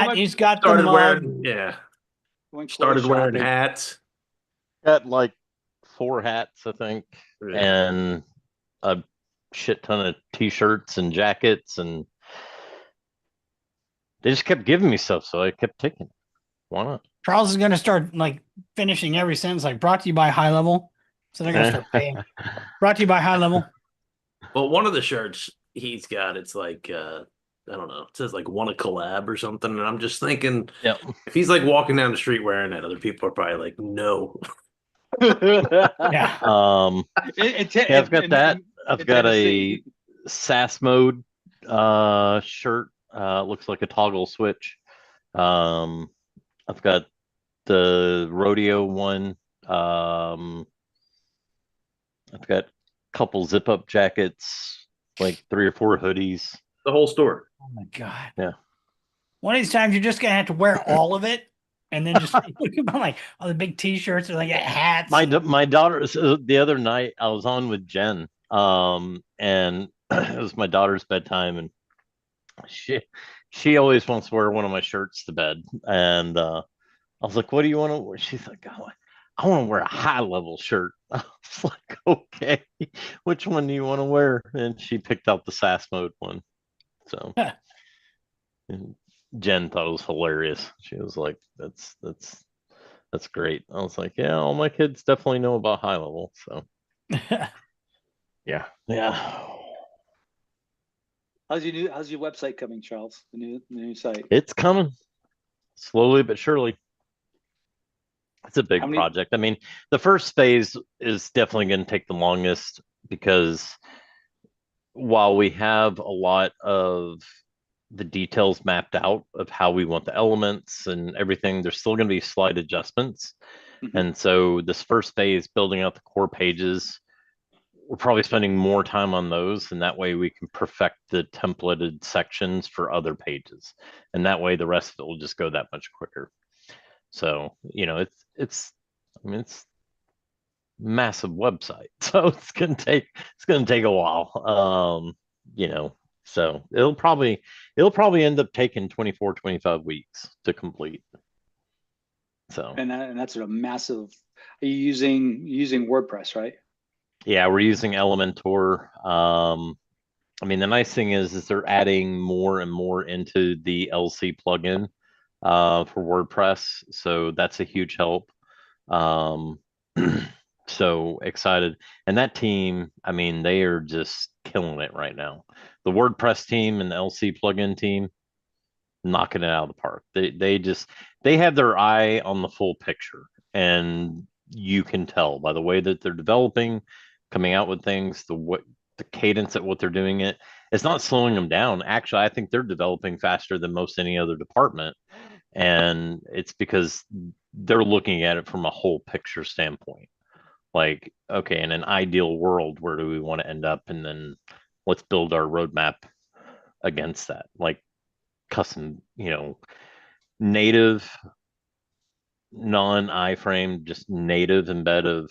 hat. He's got the Started mug. wearing, yeah, Went clothes started wearing shopping. hats. Got like 4 hats, I think, Yeah. and a shit ton of t-shirts and jackets, and they just kept giving me stuff, so I kept taking it. Why not? Charles is going to start like finishing every sentence like brought to you by HighLevel. So they're going to start paying. Brought to you by HighLevel. Well, one of the shirts he's got, it's like I don't know, it says like want a collab or something, and I'm just thinking Yep. if he's like walking down the street wearing that, other people are probably like, no. Yeah. Yeah, I've got that. I've got a SAS mode shirt. Looks like a toggle switch. I've got the rodeo one. I've got a couple zip up jackets, like 3 or 4 hoodies. The whole store. Oh my God. Yeah. One of these times you're just going to have to wear all of it and then just like all the big t-shirts or like hats. My daughter, the other night I was on with Jen, and it was my daughter's bedtime, and she always wants to wear one of my shirts to bed, and I was like, "What do you want to wear?" She's like, I want to wear a HighLevel shirt." I was like, "Okay, which one do you want to wear?" And she picked out the SAS mode one. So and Jen thought it was hilarious. She was like, "That's great." I was like, "Yeah, all my kids definitely know about HighLevel." So yeah. How's your website coming, Charles? The new site. It's coming slowly but surely. It's a How big many? project. I mean, the first phase is definitely going to take the longest because while we have a lot of the details mapped out of how we want the elements and everything, there's still going to be slight adjustments. Mhm. And so this first phase, building out the core pages, we're probably spending more time on those, and that way we can perfect the templated sections for other pages, and that way the rest of it will just go that much quicker. So it's I mean it's massive website, so it's gonna take a while. So it'll probably end up taking 24-25 weeks to complete. So And that's a massive. Are you using WordPress, right? yeah, we're using Elementor. I mean, the nice thing is they're adding more and more into the LC plugin for WordPress, so that's a huge help. Um, so excited, and that team, I mean, they are just killing it right now. The WordPress team and the LC plugin team, knocking it out of the park. They have their eye on the full picture, and you can tell by the way that they're developing, coming out with things, the cadence at what they're doing it's not slowing them down. Actually, I think they're developing faster than most any other department, and it's because they're looking at it from a whole picture standpoint. Like, okay, in an ideal world, where do we want to end up, and then let's build our roadmap against that. Like custom, native, non-iframe, just native embed of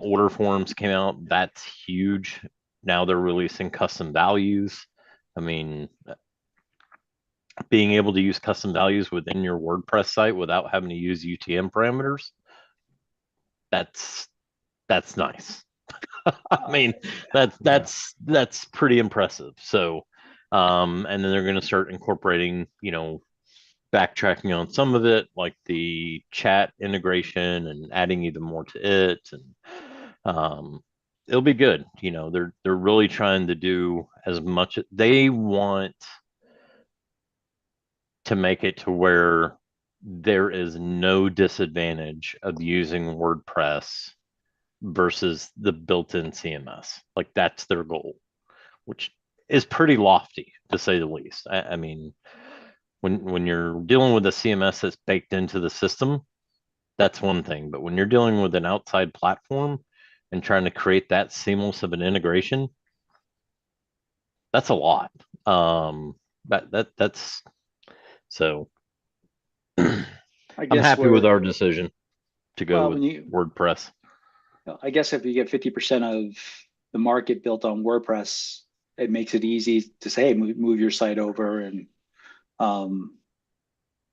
order forms came out. That's huge. Now they're releasing custom values. I mean, being able to use custom values within your WordPress site without having to use UTM parameters, that's nice. I mean, that's pretty impressive. So, and then they're going to start incorporating, backtracking on some of it, like the chat integration and adding even more to it, and it'll be good. They're really trying to do as much. They want to make it to where there is no disadvantage of using WordPress versus the built-in CMS. Like that's their goal, which is pretty lofty to say the least. I mean, when you're dealing with a CMS that's baked into the system, that's one thing. But when you're dealing with an outside platform and trying to create that seamless of an integration, that's a lot. That's so. I I'm guess happy with we're our decision to go well with when you. WordPress. I guess if you get 50% of the market built on WordPress, it makes it easy to say, hey, move your site over, and um,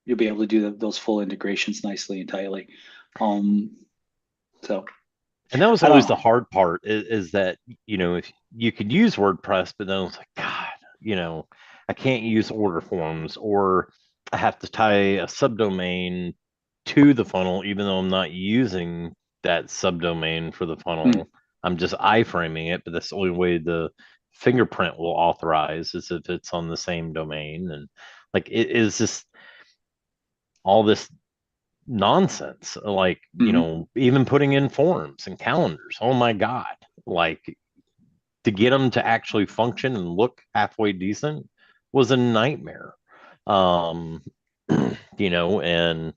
you'll be able to do those full integrations nicely and tightly. So And that was I don't always the know. hard part is that, if you could use WordPress, but then it's like, God, I can't use order forms, or I have to tie a subdomain to the funnel, even though I'm not using that subdomain for the funnel. I'm just iframing it, but that's the only way the fingerprint will authorize is if it's on the same domain. And like, it is just all this nonsense. Like, even putting in forms and calendars. Oh my God. Like, to get them to actually function and look halfway decent was a nightmare. Um, and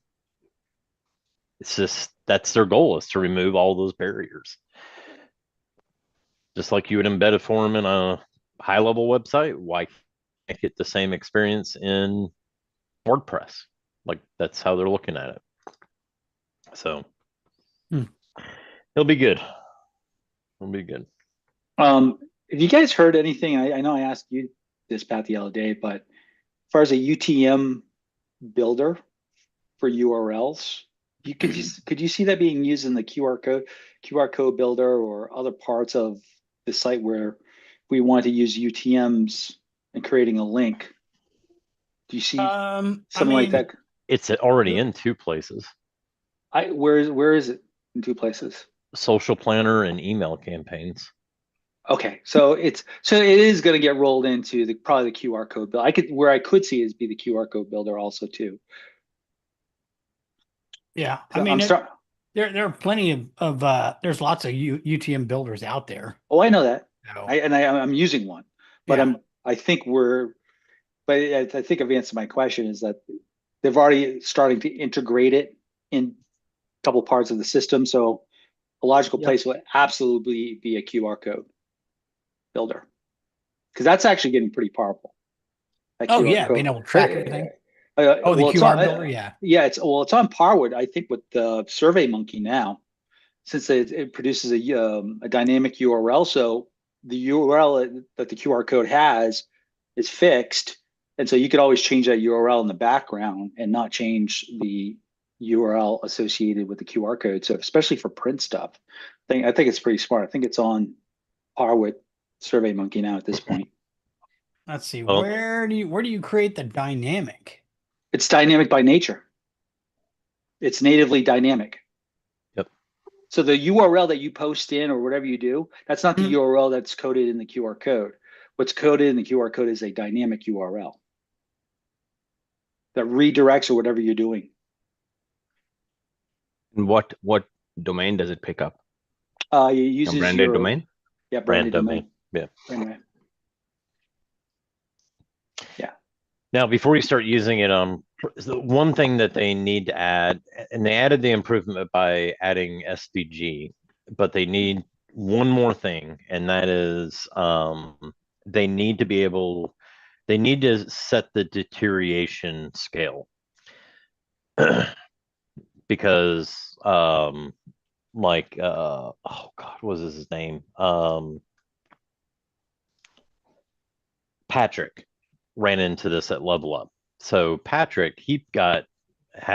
it's just that's their goal, is to remove all those barriers. Just like you would embed a form in a HighLevel website, why can't get the same experience in WordPress? Like, that's how they're looking at it. So it'll be good. It'll be good. Have you guys heard anything? I know I asked you this, Pat, the other day, but as far as a UTM builder for URLs, could you see that being used in the QR code builder or other parts of the site where we want to use UTMs and creating a link? Do you see something like that? It's already in two places. Where is it in two places? Social planner and email campaigns. Okay, so it is going to get rolled into probably the QR code builder. I could see is be the QR code builder also too. Yeah, So I mean, I'm there are plenty of there's lots of UTM builders out there. Oh, I know that. So, I'm using one, but yeah. I think I think I've answered my question is that they've already starting to integrate it in a couple parts of the system. So a logical place would absolutely be a QR code builder, because that's actually getting pretty powerful. Oh yeah, being able to track everything. The Well, QR builder, yeah. Yeah, it's on par with, I think, with the SurveyMonkey now, since it produces a dynamic URL. So the URL that the QR code has is fixed, and so you could always change that URL in the background and not change the URL associated with the QR code. So especially for print stuff, I think it's pretty smart. I think it's on par with SurveyMonkey now at this point. Let's see. Well, Where do you create the dynamic? It's dynamic by nature. It's natively dynamic. Yep. So the URL that you post in or whatever you do, that's not the URL that's coded in the QR code. What's coded in the QR code is a dynamic URL that redirects or whatever you're doing. What domain does it pick up? It uses A branded domain? Yeah, branded domain. Yeah. Anyway. Yeah. Now, before you start using it, the one thing that they need to add, and they added the improvement by adding SVG, but they need one more thing, and that is they need to set the deterioration scale. Because oh God, what was his name? Patrick ran into this at Level Up. So Patrick, he had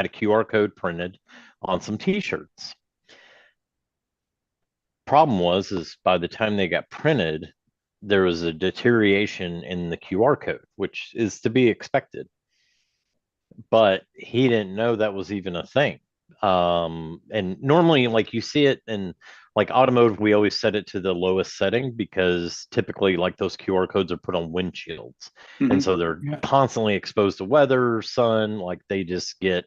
a QR code printed on some t-shirts. Problem is by the time they got printed, there was a deterioration in the QR code, which is to be expected. But he didn't know that was even a thing. And normally, like, you see it in like automotive, we always set it to the lowest setting because typically, like, those QR codes are put on windshields, and so they're constantly exposed to weather, sun, like they just get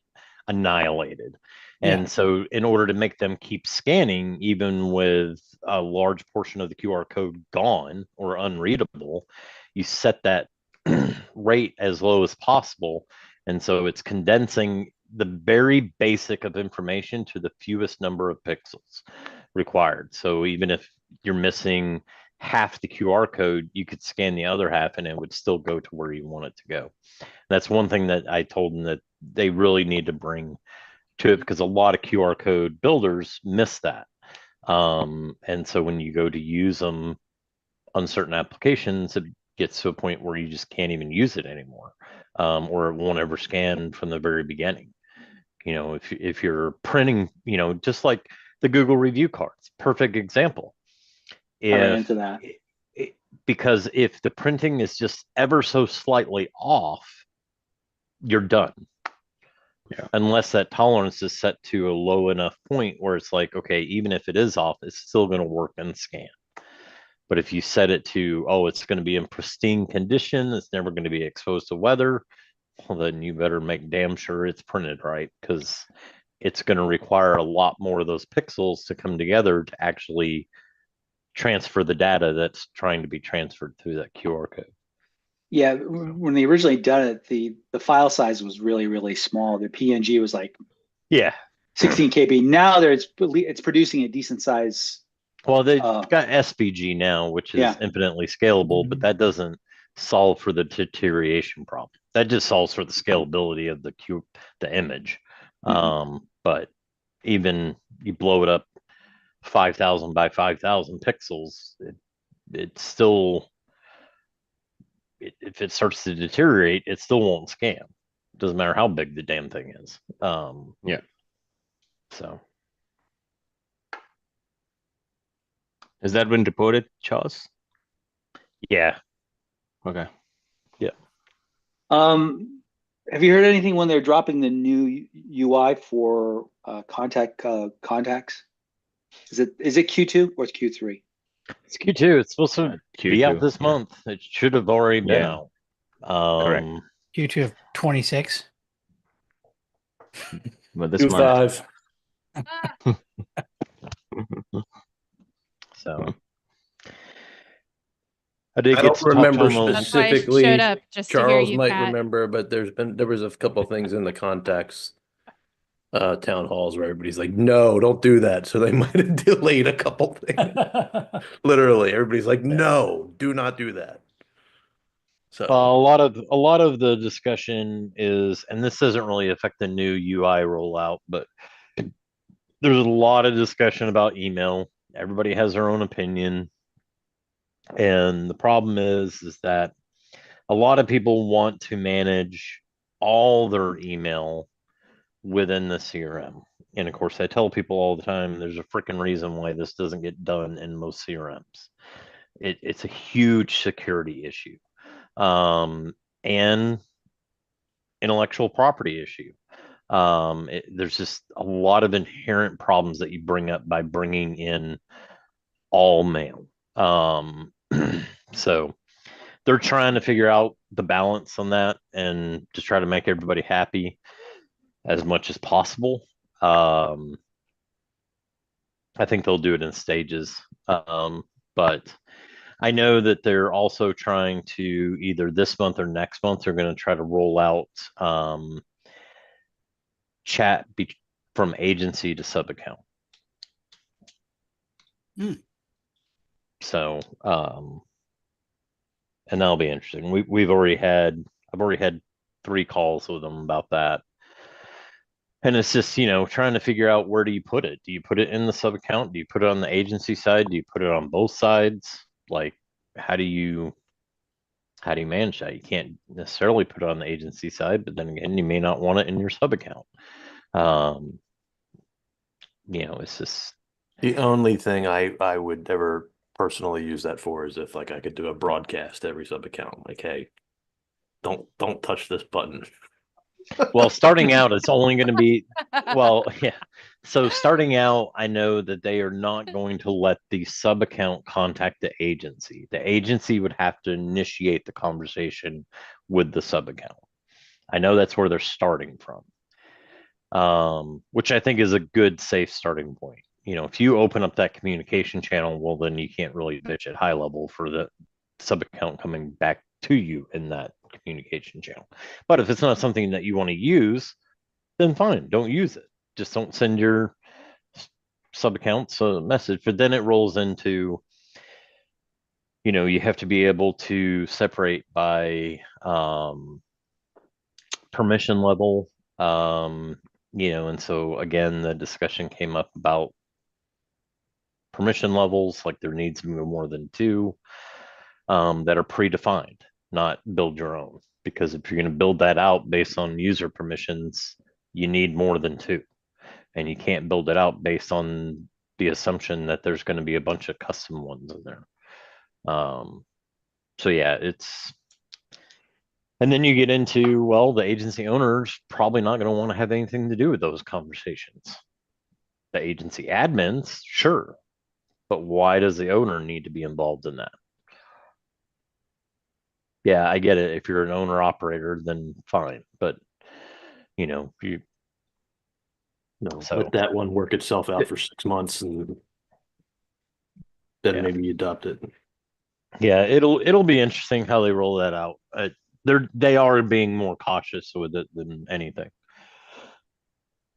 annihilated. And so in order to make them keep scanning, even with a large portion of the QR code gone or unreadable, you set that rate as low as possible. And so it's condensing the very basic of information to the fewest number of pixels required. So even if you're missing half the QR code, you could scan the other half and it would still go to where you want it to go. That's one thing that I told them that they really need to bring to it, because a lot of QR code builders miss that. And so when you go to use them on certain applications, it gets to a point where you just can't even use it anymore. or it won't ever scan from the very beginning. If you're printing, just like the Google review cards, perfect example. I ran If into that. because if the printing is just ever so slightly off, you're done. Yeah. Unless that tolerance is set to a low enough point where it's like, okay, even if it is off, it's still going to work and scan. But if you set it to, oh, it's going to be in pristine condition, it's never going to be exposed to weather, well, then you better make damn sure it's printed right, because it's going to require a lot more of those pixels to come together to actually transfer the data that's trying to be transferred through that QR code. Yeah, when they originally done it, the file size was really, really small. The PNG was like Yeah. 16 KB. Now it's producing a decent size. Well, they've got SVG now, which is Yeah. infinitely scalable, but that doesn't solve for the deterioration problem. That just solves for the scalability of the image. But even you blow it up 5,000 by 5,000 pixels, it's still, if it starts to deteriorate, it still won't scan. Doesn't matter how big the damn thing is. Yeah. So Has that been reported, Charles? yeah. Okay. Have you heard anything when they're dropping the new UI for contacts? Is it Q2 or it's Q3? It's Q2. It's supposed to be out Q2. this month. It should have already been Yeah. out. Correct. Q2 of 26. But this Q month. 5. So I did I get don't to talk to remember him. That's why I specifically. showed up just to hear Charles you, might Pat. remember, but there was a couple things in the contacts town halls where everybody's like, no, don't do that. So they might have delayed a couple things. Literally, everybody's like, no, do not do that. So A lot of the discussion is, and this doesn't really affect the new UI rollout, but there's a lot of discussion about email. Everybody has their own opinion, and the problem is that a lot of people want to manage all their email within the CRM. And of course, I tell people all the time, there's a freaking reason why this doesn't get done in most CRMs. It's a huge security issue, and intellectual property issue. There's just a lot of inherent problems that you bring up by bringing in all mail. So they're trying to figure out the balance on that and just try to make everybody happy as much as possible. I think they'll do it in stages. But I know that they're also trying to, either this month or next month, they're going to try to roll out chat from agency to sub account. So, and that'll be interesting. I've already had 3 calls with them about that. And it's just, trying to figure out, where do you put it? Do you put it in the sub account? Do you put it on the agency side? Do you put it on both sides? Like, how do you manage that? You can't necessarily put it on the agency side, but then again, you may not want it in your sub account. It's just, the only thing I would ever personally use that for is if like I could do a broadcast every sub account. Like, hey, don't touch this button. well, starting out, it's only going to be, well, yeah. So starting out, I know that they are not going to let the sub account contact the agency. The agency would have to initiate the conversation with the sub account. I know that's where they're starting from, which I think is a good, safe starting point. If you open up that communication channel, well, then you can't really bitch at HighLevel for the sub account coming back to you in that communication channel. But if it's not something that you want to use, then fine, don't use it. Just don't send your sub accounts a message. But then it rolls into, you have to be able to separate by permission level. And so again, the discussion came up about permission levels, like there needs to be more than 2 that are predefined, not build your own. because if you're going to build that out based on user permissions, you need more than two, and you can't build it out based on the assumption that there's going to be a bunch of custom ones in there. So yeah, and then you get into, well, the agency owner's probably not going to want to have anything to do with those conversations. The agency admins, sure, but why does the owner need to be involved in that? Yeah, I get it. If you're an owner operator, then fine, but you No, so let that one work itself out for 6 months, and then Yeah. maybe you adopt it. yeah, it'll be interesting how they roll that out. They are being more cautious with it than anything,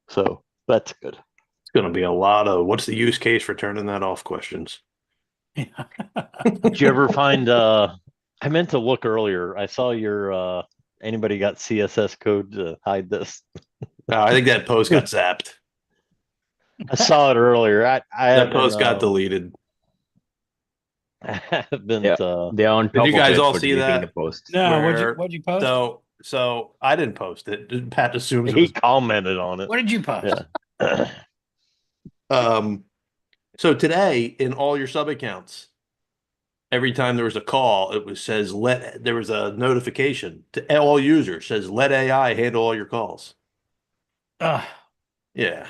so that's good. It's going to be a lot of what's the use case for turning that off questions. Did you ever find? I meant to look earlier. I saw your. Anybody got CSS code to hide this? I think that post got zapped. I saw it earlier. I That post got deleted. I haven't. Yeah. They're on Did top you of guys it all for see deleting that? the post. No, Where- what'd you post? So I didn't post it. Pat assumes it He was. commented on it. What did you post? Yeah. So today in all your sub accounts, every time there was a call, there was a notification to all users says let AI handle all your calls. Yeah.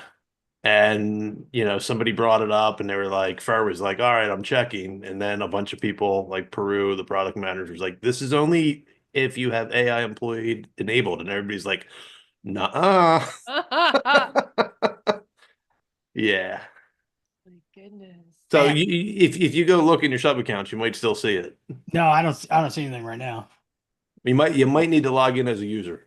And somebody brought it up and they were like, Fer was like, all right, I'm checking. And then a bunch of people like Peru, the product manager, was like, this is only if you have AI employee enabled. And everybody's like, nah. Yeah. My goodness. So Man. if you go look in your sub accounts, you might still see it. No, I don't see anything right now. You might need to log in as a user.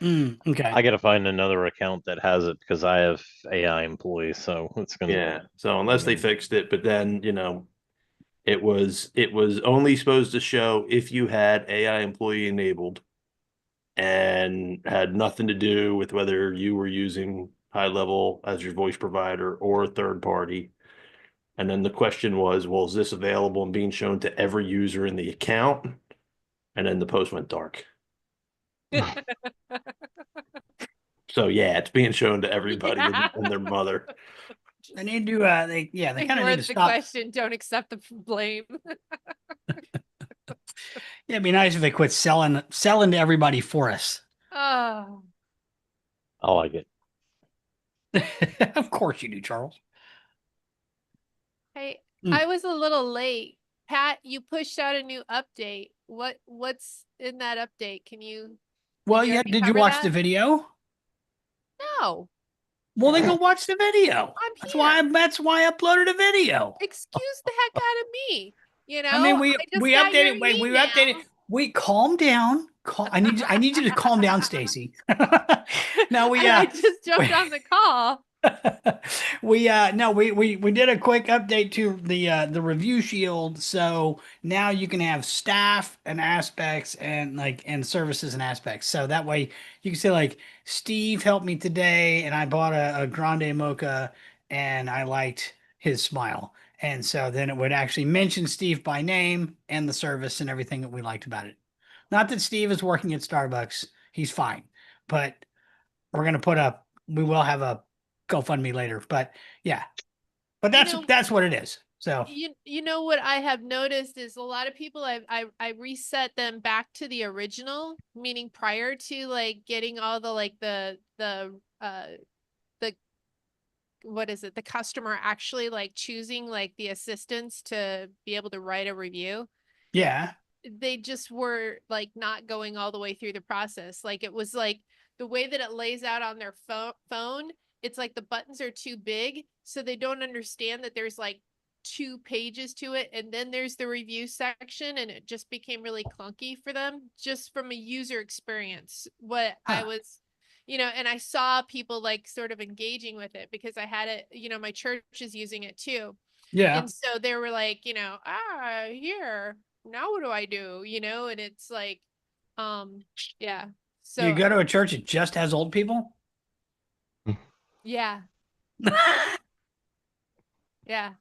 Okay. I got to find another account that has it because I have AI employees, so it's gonna. Yeah. So unless they fixed it, but then it was only supposed to show if you had AI employee enabled and had nothing to do with whether you were using HighLevel as your voice provider or a third party. And then the question was, well, is this available and being shown to every user in the account? And then the post went dark. So yeah, it's being shown to everybody and their mother. They need to. They kind of Ignore need to the stop. question. Don't accept the blame. Yeah, it'd be nice if they quit selling to everybody for us. Oh, I like it. Of course you do, Charles. hey, Mm. I was a little late. Pat, you pushed out a new update. What's in that update? Can you? Well, you yeah. already Did you cover watch that? the video? No, Well, then go watch the video. I'm That's here. why I uploaded a video. Excuse the heck out of me. I mean, we just got your updated. Wait, we email. updated. We calm down. I need you to calm down, Stacy. No, we And I just jumped on the call. we did a quick update to the review shield, so now you can have staff and aspects and services and aspects, so that way you can say like Steve helped me today and I bought a grande mocha and I liked his smile, and so then it would actually mention Steve by name and the service and everything that we liked about it. Not that Steve is working at Starbucks, he's fine, but we will have a GoFundMe later, but yeah, but that's what it is. So You know what I have noticed is a lot of people I reset them back to the original, meaning prior to like getting all the like the what is it, the customer actually like choosing like the assistants to be able to write a review. yeah, They just were like not going all the way through the process. Like it was like the way that it lays out on their phone, it's like the buttons are too big, so they don't understand that there's like 2 pages to it, and then there's the review section, and it just became really clunky for them just from a user experience. What I was, and I saw people like sort of engaging with it because I had it, my church is using it too. yeah. And so they were like, here, now what do I do? And it's like, yeah. Do you So go to a church that just has old people? yeah, yeah.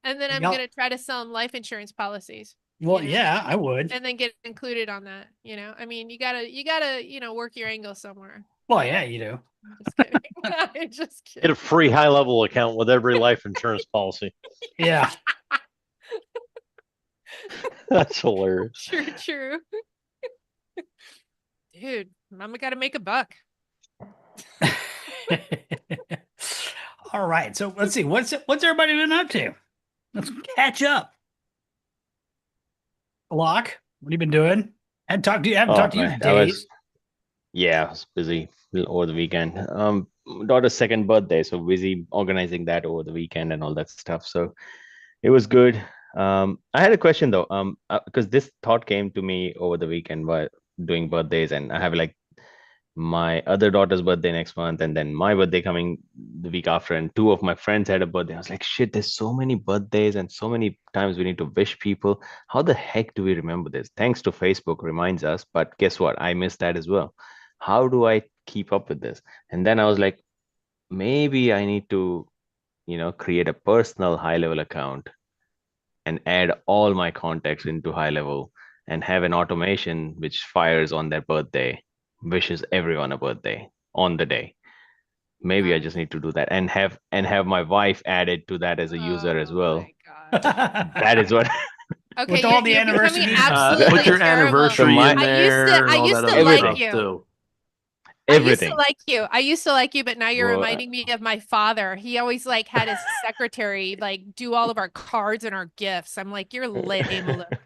And then I'm Y'all- gonna try to sell them life insurance policies. Well, know? yeah, I would. And then get included on that, you know? I mean, you gotta, you know, work your angle somewhere. Well, yeah, you do. I'm just kidding. I'm just Get kidding. a free HighLevel account with every life insurance policy. Yeah. That's hilarious. True, true. Dude, mama gotta make a buck. All right. So let's see. What's everybody been up to? Let's catch up. Locke, what have you been doing? Haven't Oh, talked to you in I days. was busy over the weekend. Daughter's second birthday, so busy organizing that over the weekend and all that stuff. So it was good. I had a question though, because this thought came to me over the weekend while doing birthdays, and I have like my other daughter's birthday next month, and then my birthday coming the week after, and two of my friends had a birthday. I was like, shit, there's so many birthdays and so many times we need to wish people. How the heck do we remember this? Thanks to Facebook reminds us, but guess what? I missed that as well. How do I keep up with this? And then I was like, maybe I need to, create a personal HighLevel account and add all my contacts into HighLevel and have an automation which fires on their birthday, wishes everyone a birthday on the day. Maybe I just need to do that and have my wife added to that as a user as Oh well. my God. That is what With Okay, all the you're becoming anniversaries. absolutely Put your terrible. anniversary my- in I used to there and I all used that to other like stuff you. too. I used to everything. like you. I used to like you, but now you're Well, reminding me of my father. He always like had his secretary like do all of our cards and our gifts. I'm like, you're lame. Luke. Dude,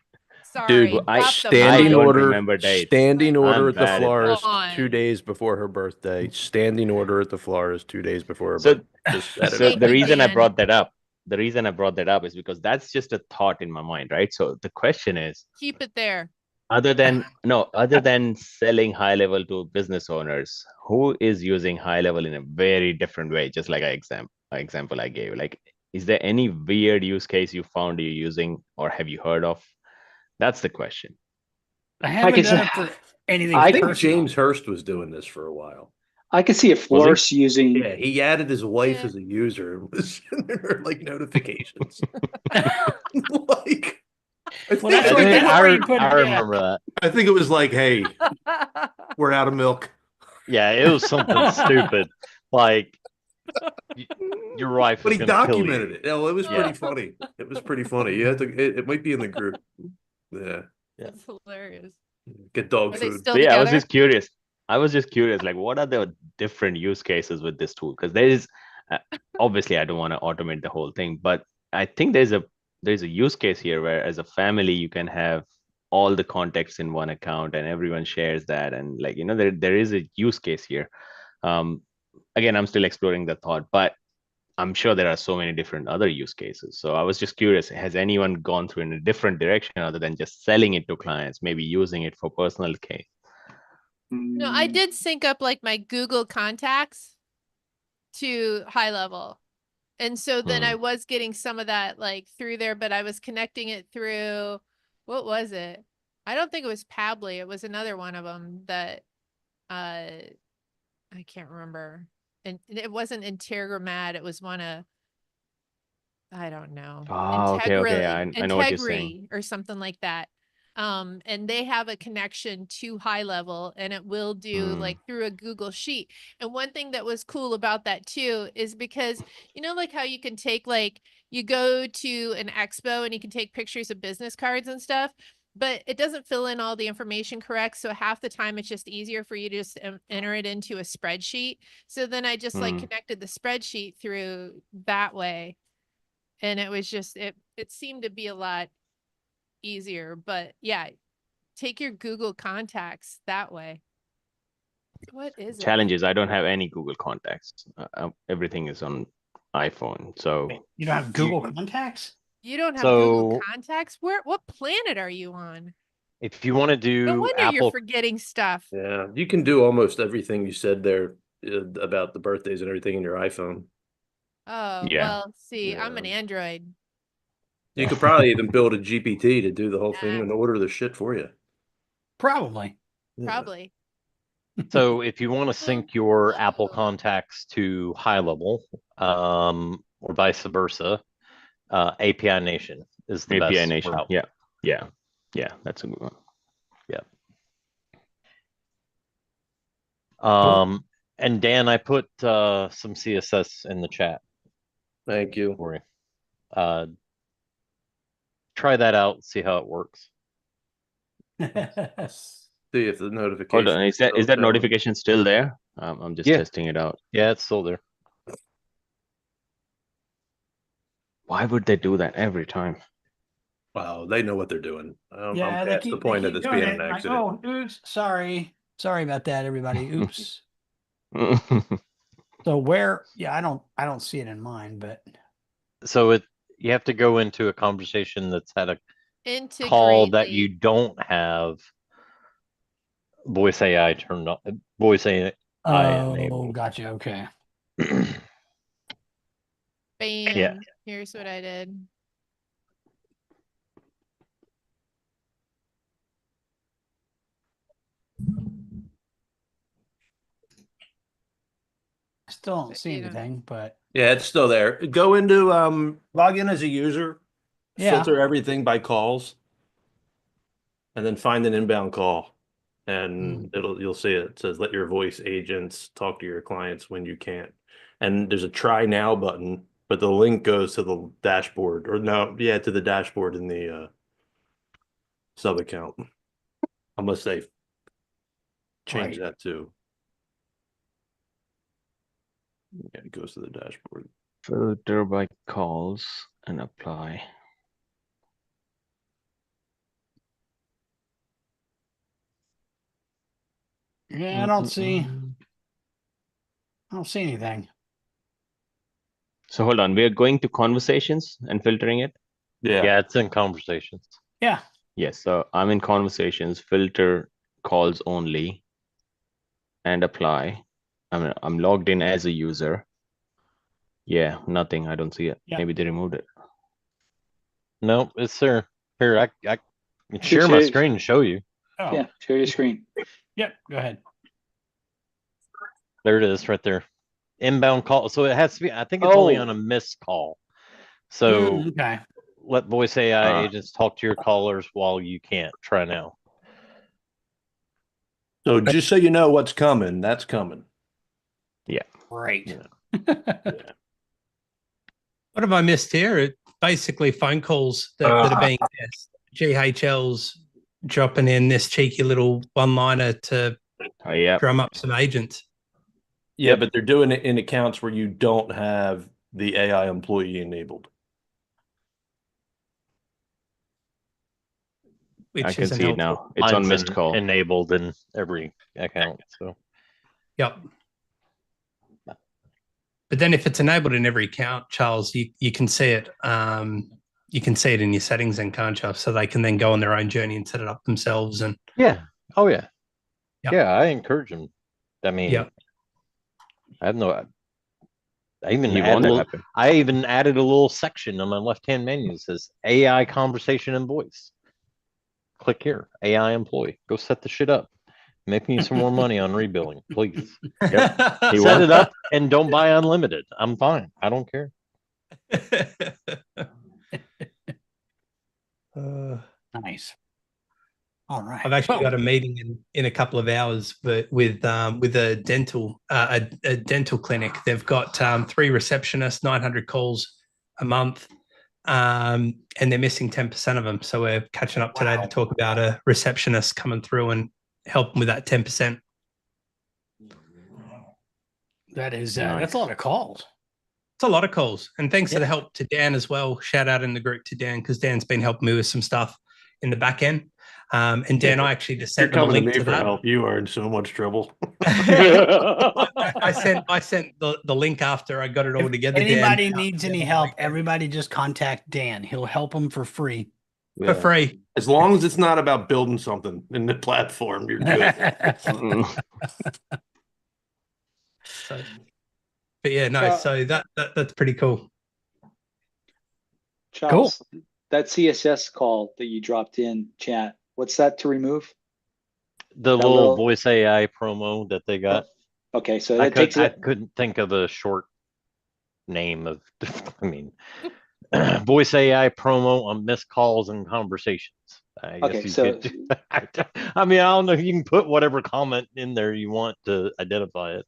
Sorry, well, drop the I standing mic. don't order, remember dates. standing order I'm at the bad at that. florist On. 2 days before her birthday. Standing order at the florist 2 days before her So birthday. Just set it so up. the Thank you, reason I Dan. brought that up, the reason I brought that up is because that's just a thought in my mind, right? So the question is, Keep it there. other than selling HighLevel to business owners, who is using HighLevel in a very different way, just like example I gave? Like, is there any weird use case you found you're using or have you heard of? That's the question. I I haven't could done say, it for anything I I think personal. James Hurst was doing this for a while. I could see a Was he? florist using. Yeah, he added his wife Yeah. as a user and was sending her like notifications. Like, I Well, think that's I where think that's it, where you put I it. Yeah. remember that. I think it was like, hey, we're out of milk. Yeah, it was something stupid. Like your wife But is he gonna kill you. documented it. No, it was Yeah. pretty funny. It was pretty funny. You had to. It might be in the group. Yeah, That's hilarious. get dog Are they food. still So yeah, I was together? just curious. Like, what are the different use cases with this tool? Because there is, uh, obviously, I don't want to automate the whole thing, but I think there's a use case here where, as a family, you can have all the contacts in one account and everyone shares that, and like there is a use case here. Um, Again, I'm still exploring the thought, but I'm sure there are so many different other use cases. So I was just curious, has anyone gone through in a different direction other than just selling it to clients, maybe using it for personal case? No, I Mm, did sync up like my Google contacts to HighLevel. And so then I Hmm. was getting some of that like through there, but I was connecting it through what was it? I don't think it was Pably. It was another one of them that I can't remember. And it wasn't Integromat. It was one of I don't know. Oh, okay. I know what you're saying. Integri or something like that. And they have a connection to HighLevel and it will do Hmm. like through a Google Sheet. And one thing that was cool about that too is because like how you can take like you go to an expo and you can take pictures of business cards and stuff, but it doesn't fill in all the information correct. So half the time it's just easier for you to just enter it into a spreadsheet. So then I just like Hmm. connected the spreadsheet through that way and it was just it seemed to be a lot easier, but yeah, take your Google contacts that way. What is it? Challenge is I don't have any Google contacts. Everything is on iPhone. So Wait, you don't have Google you, contacts? You don't have Google So contacts? What planet are you on? if you want to No do wonder you're Apple, forgetting stuff. Yeah, you can do almost everything you said there about the birthdays and everything in your iPhone. Oh, yeah. well, see, I'm an Yeah. Android. You could probably even build a GPT to do the whole thing Nah, and order the shit for you. Probably. Yeah. probably. so if you want to sync your Apple contacts to HighLevel, or vice versa, API Nation is the API best Nation. route. Yeah. Yeah. Yeah, that's a good one. And Dan, I put some CSS in the chat Thank you. for you. Try that out, see how it works. See if the Hold notification on, is still that showing. notification still there? I'm just Yeah. testing it out. Yeah, it's still there. Why would they do that every time? Wow, they know what they're doing. I'm Yeah, past the point of this doing being it. an Like, accident. oh, oops, sorry about that, everybody. Oops. So where? Yeah, I don't see it in mine, but So you have to go into a conversation that's had a call Integrate that you don't have voice AI turned on, voice AI enabled. gotcha. Okay. Yeah. Bam. Here's what I did. I still don't But, see anything, but Yeah, it's still there. Go into log in as a user, yeah. filter everything by calls, and then find an inbound call. And you'll see it. It says let your voice agents talk to your clients when you can't. And there's a try now button, but the link goes to the dashboard or no, yeah, to the dashboard in the sub account. Unless they change Right. that too. Yeah, it goes to the dashboard. Filter by calls and apply. Yeah, I don't see anything. So hold on, we are going to conversations and filtering it. Yeah. Yeah, it's in conversations. Yeah. Yes, so I'm in conversations, filter calls only, and apply. I'm logged in as a user. Yeah, nothing. I don't see it. Yeah. Maybe they removed it. No, it's there. Here, I can can share my share- screen and show you. Oh, Yeah, share your screen. yep. Go ahead. There it is right there. Inbound call. So it has to be, I think it's only Oh. on a missed call. So Okay. let voice AI Ah. agents talk to your callers while you can't. Try now. So just so you know what's coming, that's coming. Great. Yeah. Yeah. What have I missed here? Basically, phone calls that are being asked. GHL's dropping in this cheeky little one-liner to Yeah. drum up some agents. Yeah, but they're doing it in accounts where you don't have the AI employee enabled. Which I can isn't see it helpful. now. It's on Mine's missed call. enabled in every account. So Yep. But then if it's enabled in every account, Charles, you can see it. You can see it in your settings then, can't you? So they can then go on their own journey and set it up themselves. And yeah. Oh yeah. Yep. Yeah, I encourage them. I mean, Yep. I have no. You want that to happen. I even added a little section on my left-hand menu that says AI conversation and voice. Click here, AI employee. Go set the shit up. Make me some more money on rebilling, please. Yep. He Set wants it up and don't buy unlimited. I'm fine. I don't care. Nice. All right. I've actually got a meeting in a couple of hours, but with a dental clinic. They've got 3 receptionists, 900 calls a month, and they're missing 10% of them. So we're catching up today to talk about a receptionist coming through and helping with that 10%. That is Nice. that's a lot of calls. It's a lot of calls, and thanks for the help to Dan as well. Shout out in the group to Dan because Dan's been helping me with some stuff in the back end. And Dan, I actually just You're sent them a coming to link me to for that. help. You are in so much trouble. I sent the link after I got it all If together. anybody Dan, needs any help, everybody just contact Dan. He'll help them for free. for free. As long as it's not about building something in the platform, you're good. So, but yeah, no. So that's pretty cool. Charles, that CSS call that you dropped in chat, what's that to remove? The That little little- voice AI promo that they got. Okay, so I that takes it. couldn't think of a short name of. I mean, voice AI promo on missed calls and conversations. I guess Okay, you so could. I mean, I don't know. You can put whatever comment in there you want to identify it.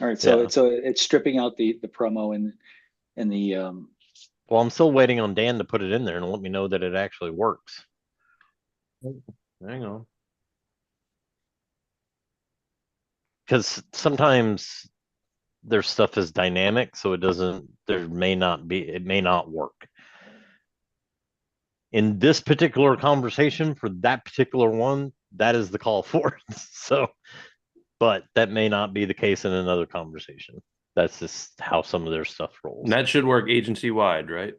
all right, Yeah. so it's stripping out the promo and the Well, I'm still waiting on Dan to put it in there and let me know that it actually works. Hang on. Because sometimes their stuff is dynamic, so it doesn't. It may not work. In this particular conversation for that particular one, that is the call for it. So, but that may not be the case in another conversation. That's just how some of their stuff rolls. And that should work agency wide, right?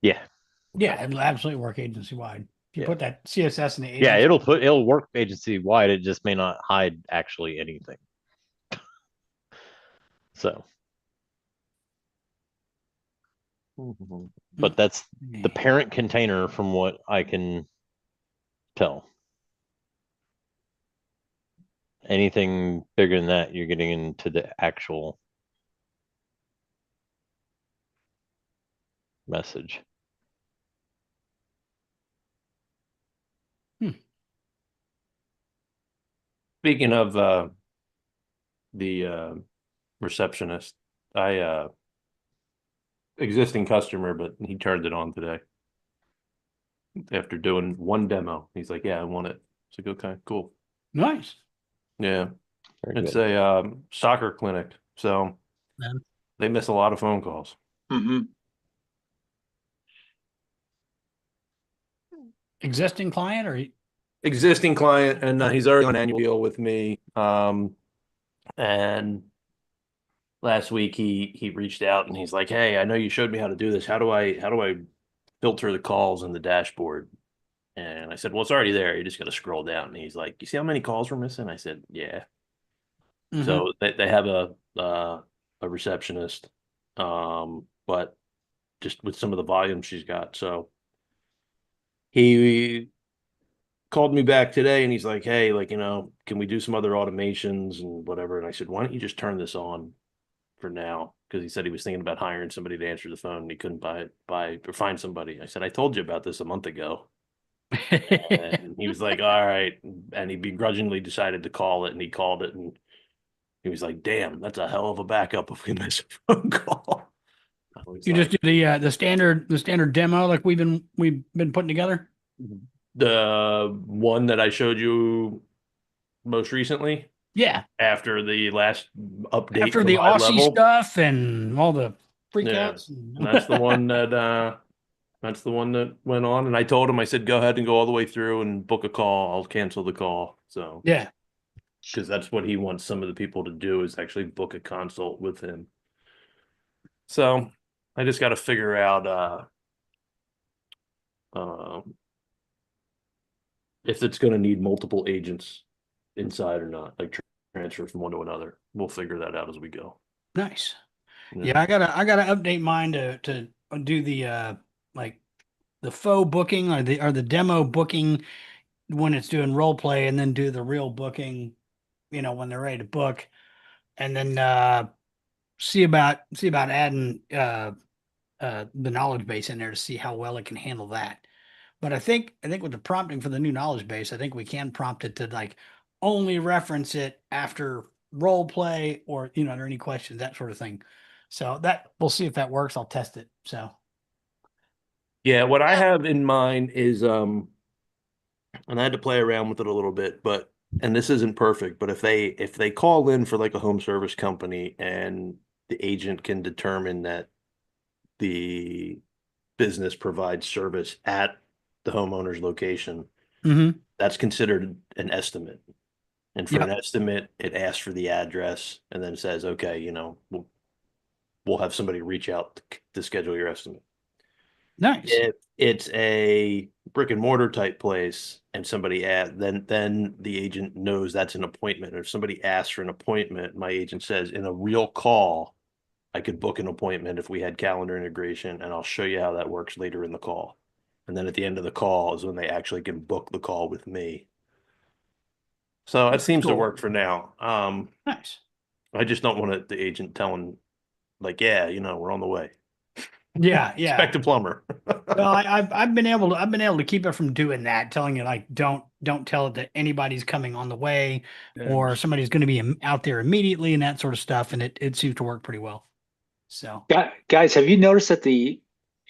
Yeah. Yeah, it'll absolutely work agency wide. If you Yeah. put that CSS in the Yeah, agency, it'll work agency wide. It just may not hide actually anything. So, but that's the parent container from what I can tell. Anything bigger than that, you're getting into the actual message. Speaking of the receptionist, I existing customer, but he turned it on today after doing one demo. He's like, "Yeah, I want it." It's like, "Okay, cool." nice. Yeah, Very it's good. a soccer clinic, so Yeah. they miss a lot of phone calls. mhm. Existing client or Existing client, and he's already on an annual deal with me. And last week he reached out and he's like, "Hey, I know you showed me how to do this. How do I filter the calls in the dashboard?" And I said, "Well, it's already there. You just got to scroll down." And he's like, "You see how many calls we're missing?" I said, "Yeah." Mhm. So they have a receptionist, but just with some of the volume she's got. So he called me back today and he's like, "Hey, like, can we do some other automations and whatever?" And I said, "Why don't you just turn this on for now?" Because he said he was thinking about hiring somebody to answer the phone and he couldn't buy or find somebody. I said, "I told you about this a month ago." And he was like, "All right." And he begrudgingly decided to call it and he called it and he was like, "Damn, that's a hell of a backup if we miss a phone call." I was You just like, do the standard demo like we've been putting together. the one that I showed you most recently Yeah, after the last update after from the high Aussie level. stuff and all the Yeah. freakouts. And that's the one that went on. And I told him, I said, "Go ahead and go all the way through and book a call. I'll cancel the call." So, Yeah, because that's what he wants some of the people to do is actually book a consult with him. So I just got to figure out um if it's going to need multiple agents inside or not, like transfer from one to another. We'll figure that out as we go. nice. Yeah, Yeah. I gotta update mine to do the like the faux booking or the demo booking when it's doing role play, and then do the real booking, when they're ready to book, and then see about adding the knowledge base in there to see how well it can handle that. But I think with the prompting for the new knowledge base, I think we can prompt it to like only reference it after role play or are there any questions, that sort of thing. So that we'll see if that works. I'll test it. So Yeah, what I have in mind is and I had to play around with it a little bit, but and this isn't perfect, but if they call in for like a home service company and the agent can determine that the business provides service at the homeowner's location, hmm that's considered an estimate. And for an Yep. estimate, it asks for the address and then says, "Okay, we'll have somebody reach out to schedule your estimate." Nice. If it's a brick and mortar type place and somebody then the agent knows that's an appointment. Or if somebody asks for an appointment, my agent says in a real call, I could book an appointment if we had calendar integration, and I'll show you how that works later in the call. And then at the end of the call is when they actually can book the call with me. So it seems to Cool. work for now. Nice. I just don't want the agent telling like, "Yeah, we're on the way." Yeah, yeah. Expect a plumber. Well, I've been able to keep it from doing that, telling it like don't tell it that anybody's coming on the way or somebody's going to be out there immediately and that sort of stuff, and it seems to work pretty well. So Guys, have you noticed that the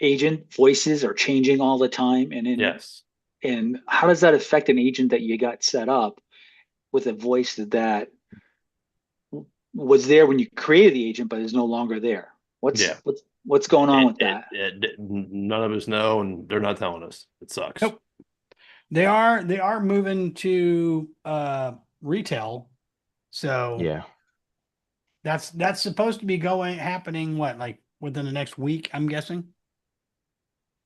agent voices are changing all the time? Yes. And how does that affect an agent that you got set up with a voice that was there when you created the agent, but is no longer there? Yeah. What's going on with that? None of us know, and they're not telling us. It sucks. nope, they are moving to retail, so Yeah. that's supposed to be happening what, like within the next week, I'm guessing.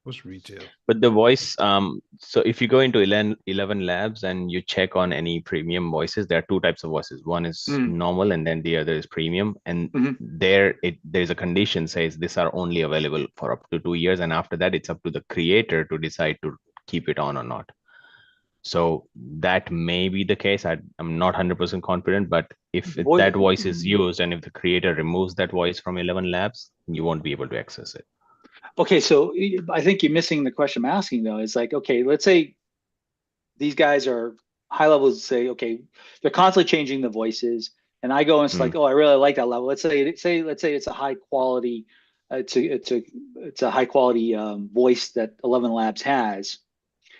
What's retail? But the voice, so if you go into 11 Labs and you check on any premium voices, there are two types of voices. One is Mm. normal, and then the other is premium. And Mhm. there's a condition says these are only available for up to 2 years, and after that, it's up to the creator to decide to keep it on or not. So that may be the case. I'm not 100% confident, but if that voice is used and if the creator removes that voice from 11 Labs, you won't be able to access it. Okay, so I think you're missing the question I'm asking though. It's like, okay, let's say these guys are high levels, say, okay, they're constantly changing the voices, and I go and it's like, oh, I really like that level. Let's say it's a high quality, it's a high quality voice that 11 Labs has,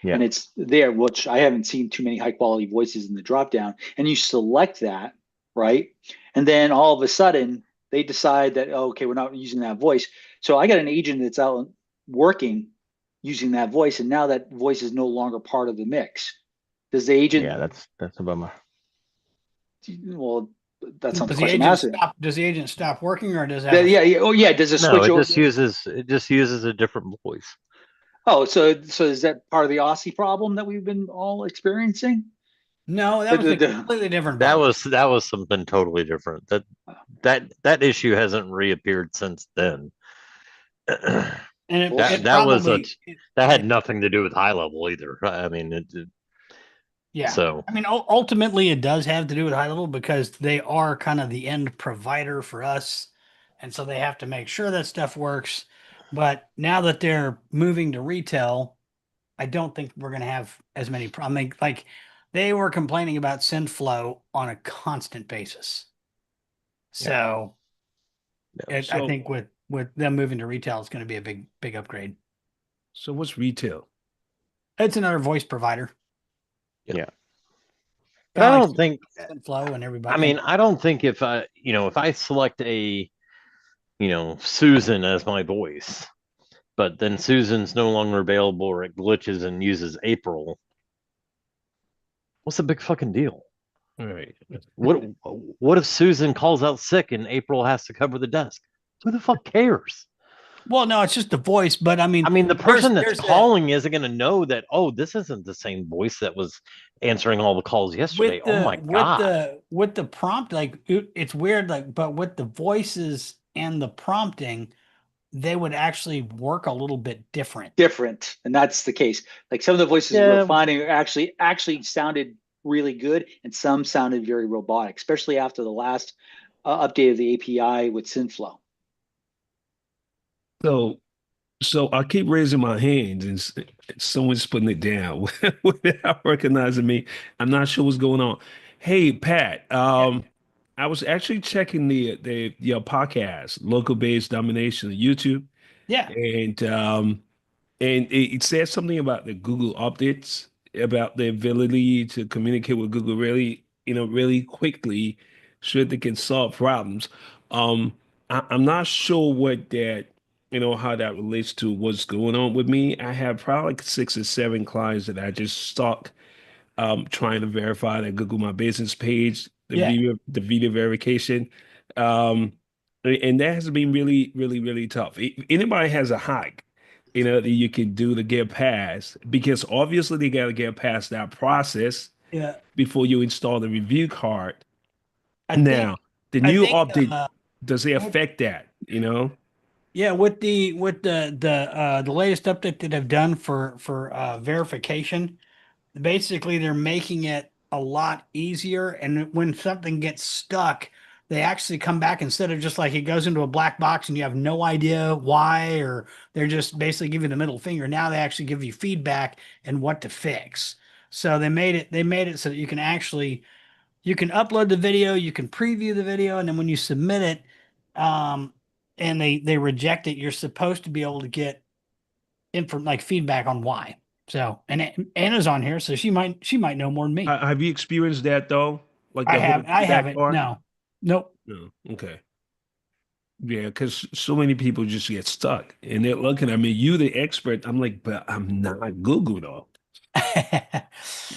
Yeah. and it's there, which I haven't seen too many high quality voices in the drop down, and you select that, right? And then all of a sudden they decide that, oh, okay, we're not using that voice. So I got an agent that's out working using that voice, and now that voice is no longer part of the mix. Does the agent? Yeah, that's a bummer. Well, that's not the Does the question I'm agent asking. stop? Does the agent stop working, or does it have Yeah, yeah. Oh, yeah. Does it No, switch it over? just uses a different voice. Oh, so is that part of the Aussie problem that we've been all experiencing? No, that was a completely different That bug. was something totally different. That issue hasn't reappeared since then. And Bullshit. That had nothing to do with HighLevel either. I mean, yeah. so I mean, ultimately, it does have to do with HighLevel because they are kind of the end provider for us, and so they have to make sure that stuff works. But now that they're moving to retail, I don't think we're going to have as many problems. I mean, like they were complaining about send flow on a constant basis. So I So think with them moving to retail, it's going to be a big upgrade. so what's retail? It's another voice provider. Yeah. but I Kinda like don't think. send flow and everybody. I mean, I don't think if if I select Susan as my voice, but then Susan's no longer available or it glitches and uses April, what's the big fucking deal? All right. What if Susan calls out sick and April has to cover the desk? Who the fuck cares? Well, no, it's just the voice, but I I mean, mean, the person that's there's calling isn't going to know that, oh, this isn't the same voice that was answering all the calls yesterday. Oh my God. with the prompt, like it's weird, like, but with the voices and the prompting, they would actually work a little bit different. Different, and that's the case. Like some of the voices we're Yeah. finding actually sounded really good, and some sounded very robotic, especially after the last update of the API with SynFlow. So so I keep raising my hands and someone's putting it down without recognizing me. I'm not sure what's going on. Hey, Pat, I was actually checking the your podcast, Local Based Domination on YouTube, Yeah. and it said something about the Google updates, about the ability to communicate with Google really, really quickly so that they can solve problems. I'm not sure what that, how that relates to what's going on with me. I have probably like 6 or 7 clients that I just stuck trying to verify that Google My Business page, Yeah. the video verification. Um, and that has been really, really, really tough. Anybody has a hack, that you can do to get past, because obviously they got to get past that process Yeah. before you install the review card. I think Now, the I new think update, does it with- affect that, yeah, with the latest update that they've done for verification, basically they're making it a lot easier, and when something gets stuck, they actually come back instead of just like it goes into a black box and you have no idea why, or they're just basically giving the middle finger. Now they actually give you feedback and what to fix. So they made it so that you can upload the video, you can preview the video, and then when you submit it, and they reject it, you're supposed to be able to get info like feedback on why. So, and Anna's on here, so she might know more than me. Have you experienced that though? Like the whole I feedback haven't. part? No, nope. No. Okay. Yeah, because so many people just get stuck and they're looking at me, you the expert. I'm like, but I'm not Google though.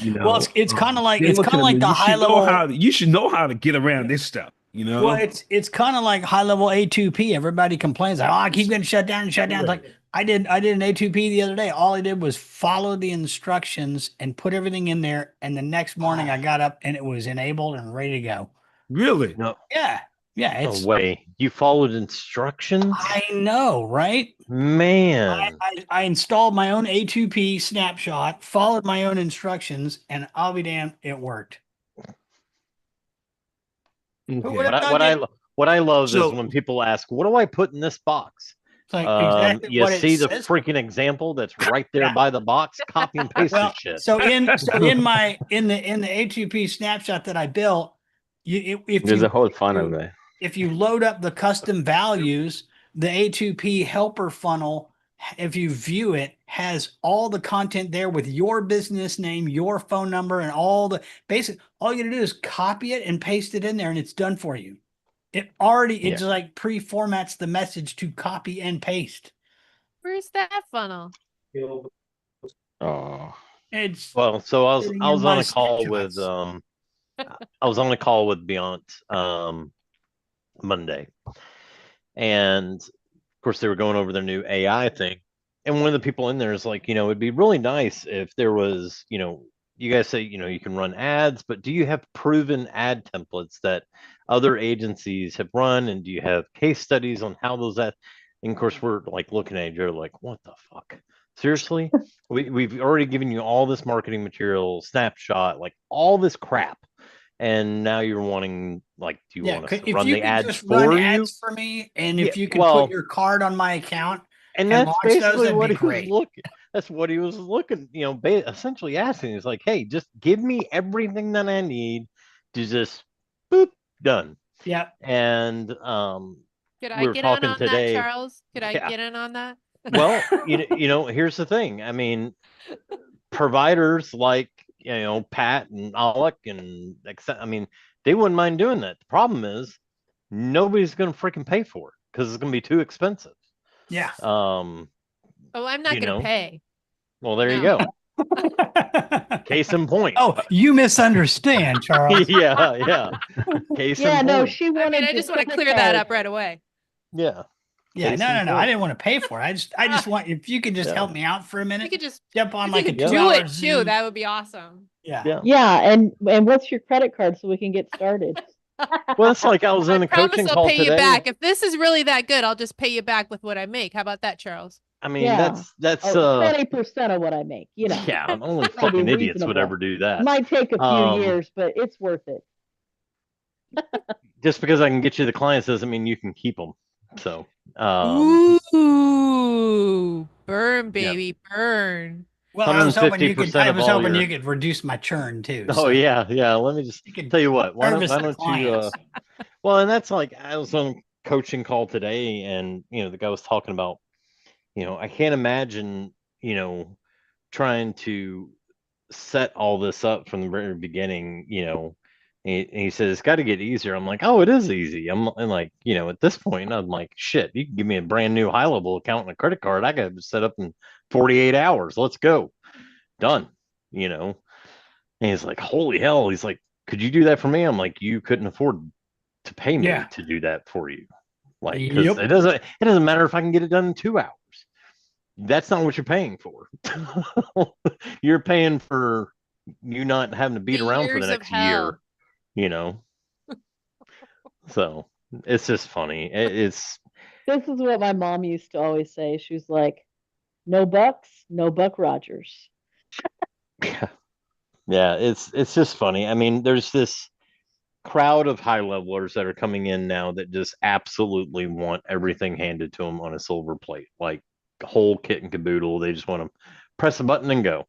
You Well, know, it's kind of like they're it's kind looking of at me. like the You high should know level. how. You should know how to get around this stuff. You Well, know. it's kind of like high level A2P. Everybody complains like, oh, I keep getting shut down and shut down. It's like I did an A2P the other day. All I did was follow the instructions and put everything in there. And the next morning I got up and it was enabled and ready to go. Really? No, Yeah. Yeah. no It's way. You followed instructions? I know, right? Man. I installed my own A2P snapshot, followed my own instructions, and I'll be damned, it worked. Who would Okay. have thought it? What I love is So when people ask, "What do I put in this box?" It's like exactly You what it see the says. freaking example that's right there Yeah. by the box. Copy and paste Well, this shit. so in the A2P snapshot that I built, if There's you a whole funnel there. if you load up the custom values, the A2P helper funnel, if you view it, has all the content there with your business name, your phone number, and all the basic. All you gotta do is copy it and paste it in there, and it's done for you. It Yeah. just like pre-formats the message to copy and paste. Where's that funnel? Oh, It's Well, so sitting I in was on my a call with snapshots. I was on a call with Beyond Monday, and of course they were going over their new AI thing. And one of the people in there is like, it'd be really nice if there was, you guys say, you can run ads, but do you have proven ad templates that other agencies have run? And do you have case studies on how those ads? And of course, we're like looking at each other like, what the fuck? Seriously? We've already given you all this marketing material, snapshot, like all this crap. And now you're wanting, like, do you Yeah, want us to if run you the could ads just run for you? ads for me, and Yeah, if you could put well, your card on my account and and that's launch those, basically that'd be what he was great. looking. That's what he was looking. Essentially asking. He's like, "Hey, just give me everything that I need to just boop done." Yeah, And Could I we were get in talking on that, today. Charles? Could I Yeah. get in on that? Well, here's the thing. I mean, providers like Pat and Alec and I mean, they wouldn't mind doing that. The problem is nobody's going to freaking pay for it because it's going to be too expensive. yeah. Um, Oh, I'm not going to pay. Well, there you No. go. Case in point. Oh, you misunderstand, Charles. Yeah. Case Yeah, in no, point. she I wanted mean, I your just want to credit clear that card. up right away. Yeah. Yeah, Case no, in no, no. I point. didn't want to pay for it. I just want if you could just Yeah. help me out for a You minute. could just Jump on if like you a could Yeah. do 2 hour it too. Zoom. That would be awesome. Yeah. Yeah. Yeah, and what's your credit card so we can get started? Well, it's like I was in I a promise coaching I'll call pay you today. back. If this is really that good, I'll just pay you back with what I make. How about that, Charles? I mean, Yeah. that's 20% of what I make, yeah, only That'd be fucking idiots would reasonable. ever do that. Might take a few years, but it's worth it. Just because I can get you the clients doesn't mean you can keep them. So, Ooh, burn, baby, burn. Well, I was hoping you could. 150% I of was all hoping your. you could reduce my churn too. Oh So yeah. Let me just you could tell you what. Why service the don't you? clients. Well, and that's like I was on a coaching call today, and the guy was talking about, I can't imagine, trying to set all this up from the very beginning, and he says it's got to get easier. I'm like, oh, it is easy. And like, at this point, I'm like, shit, you can give me a brand new HighLevel account and a credit card. I got it set up in 48 hours. Let's go. Done. And he's like, holy hell. He's like, could you do that for me? I'm like, you couldn't afford to pay me Yeah. to do that for you. Like, because Yep. it doesn't matter if I can get it done in 2 hours. That's not what you're paying for. You're paying for you not having to beat The around for the years of next hell. year, So it's just funny. It's This is what my mom used to always say. She was like, no bucks, no Buck Rogers. yeah, it's just funny. I mean, there's this crowd of high levelers that are coming in now that just absolutely want everything handed to them on a silver plate, like the whole kit and caboodle. They just want to press a button and go.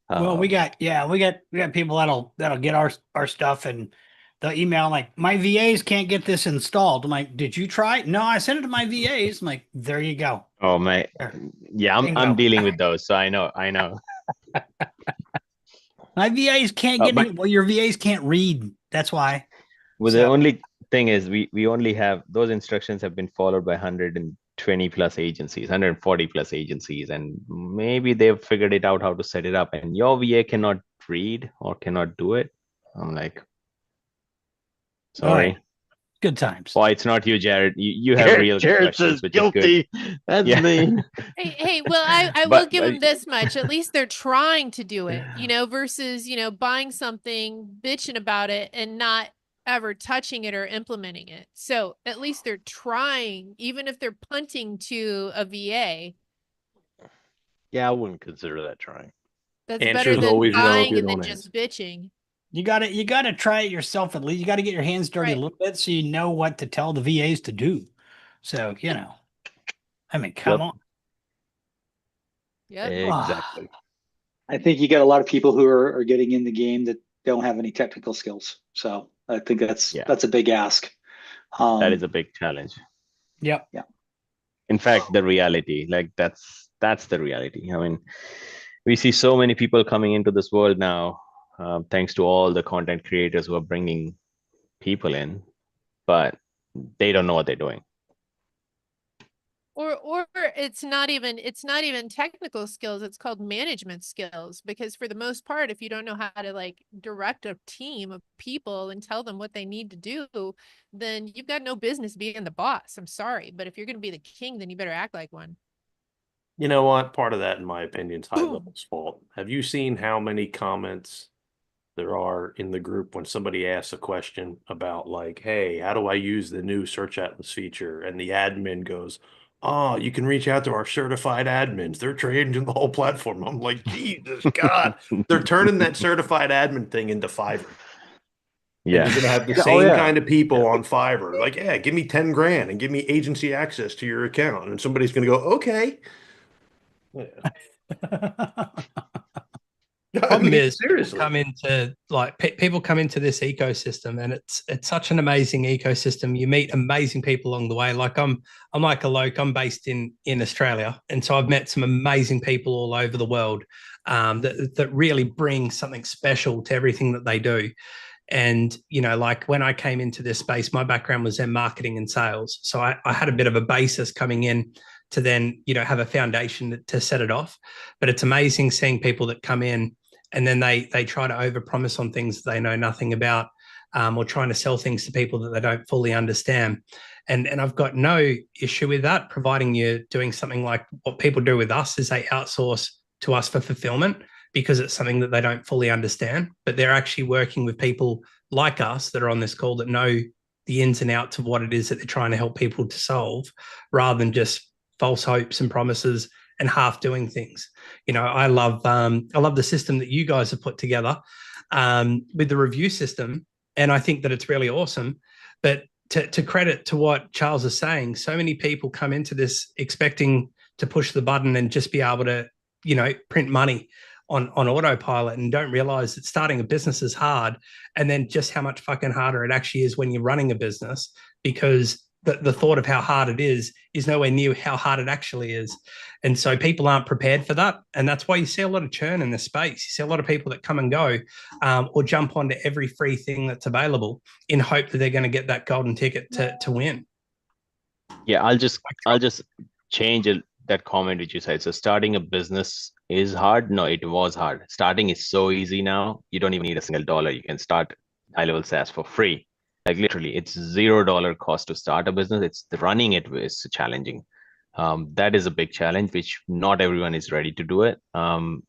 Well, we Um, got we got people that'll get our stuff and they'll email like my VAs can't get this installed. I'm like, did you try it? No, I sent it to my VAs. I'm like, there you go. Oh my, There, yeah, I'm bingo. dealing with those, so I know. My VAs can't get But any. Well, your VAs can't read. That's why. well, the So, only thing is we only have those instructions have been followed by 120 plus agencies, 140 plus agencies, and maybe they've figured it out how to set it up. And your VA cannot read or cannot do it. I'm like, oh yeah, sorry. good times. Why it's not you, Jared. You have real Jared questions, says which is good. guilty. That's Yeah. me. Hey, well, I will But, give but them this much. At least they're trying to do it, versus, buying something, bitching about it, and not ever touching it or implementing it. So at least they're trying, even if they're punting to a VA. Yeah, I wouldn't consider that trying. That's Answer better is than always no if buying you and then don't just answer. bitching. You gotta try it yourself at least. You gotta get your hands dirty a Right. little bit so you know what to tell the VAs to do. So, I mean, come Yep. on. Yep. Exactly. I think you got a lot of people who are getting in the game that don't have any technical skills. So I think yeah, that's a big ask. that is a big challenge. Yep. Yeah. In fact, the reality, like that's the reality. I mean, we see so many people coming into this world now, thanks to all the content creators who are bringing people in, but they don't know what they're doing. Or it's not even technical skills, it's called management skills, because for the most part, if you don't know how to like direct a team of people and tell them what they need to do, then you've got no business being the boss. I'm sorry, but if you're going to be the king, then you better act like one. You know what? Part of that, in my opinion, is HighLevel's fault. Have you seen how many comments there are in the group when somebody asks a question about like, hey, how do I use the new search atlas feature? And the admin goes, oh, you can reach out to our certified admins. They're trained in the whole platform. I'm like, Jesus God. They're turning that certified admin thing into Fiverr. And Yeah. you're gonna have the Oh same yeah. kind of people on Fiverr. Like, yeah, give me 10 grand and give me agency access to your account. And somebody's gonna go, okay. Yeah. I Problem mean, is people seriously. come into people come into this ecosystem, and it's such an amazing ecosystem. You meet amazing people along the way. Like I'm like a loc. I'm based in Australia, and so I've met some amazing people all over the world that really bring something special to everything that they do. And like when I came into this space, my background was in marketing and sales, so I had a bit of a basis coming in to then have a foundation to set it off. But it's amazing seeing people that come in and then they try to overpromise on things they know nothing about, or trying to sell things to people that they don't fully understand. And I've got no issue with that, providing you're doing something like what people do with us is they outsource to us for fulfillment because it's something that they don't fully understand. But they're actually working with people like us that are on this call that know the ins and outs of what it is that they're trying to help people to solve, rather than just false hopes and promises and half doing things. I love the system that you guys have put together, with the review system, and I think that it's really awesome. But to credit to what Charles is saying, so many people come into this expecting to push the button and just be able to print money on autopilot, and don't realize that starting a business is hard, and then just how much fucking harder it actually is when you're running a business, because the thought of how hard it is nowhere near how hard it actually is. And so people aren't prepared for that. And that's why you see a lot of churn in this space. You see a lot of people that come and go, or jump onto every free thing that's available in hope that they're going to get that golden ticket to win. Yeah, I'll just change that comment which you said. So starting a business is hard. No, it was hard. Starting is so easy now. You don't even need a single dollar. You can start HighLevel SaaS for free. Like literally, it's $0 cost to start a business. It's the running it is challenging. That is a big challenge, which not everyone is ready to do it. And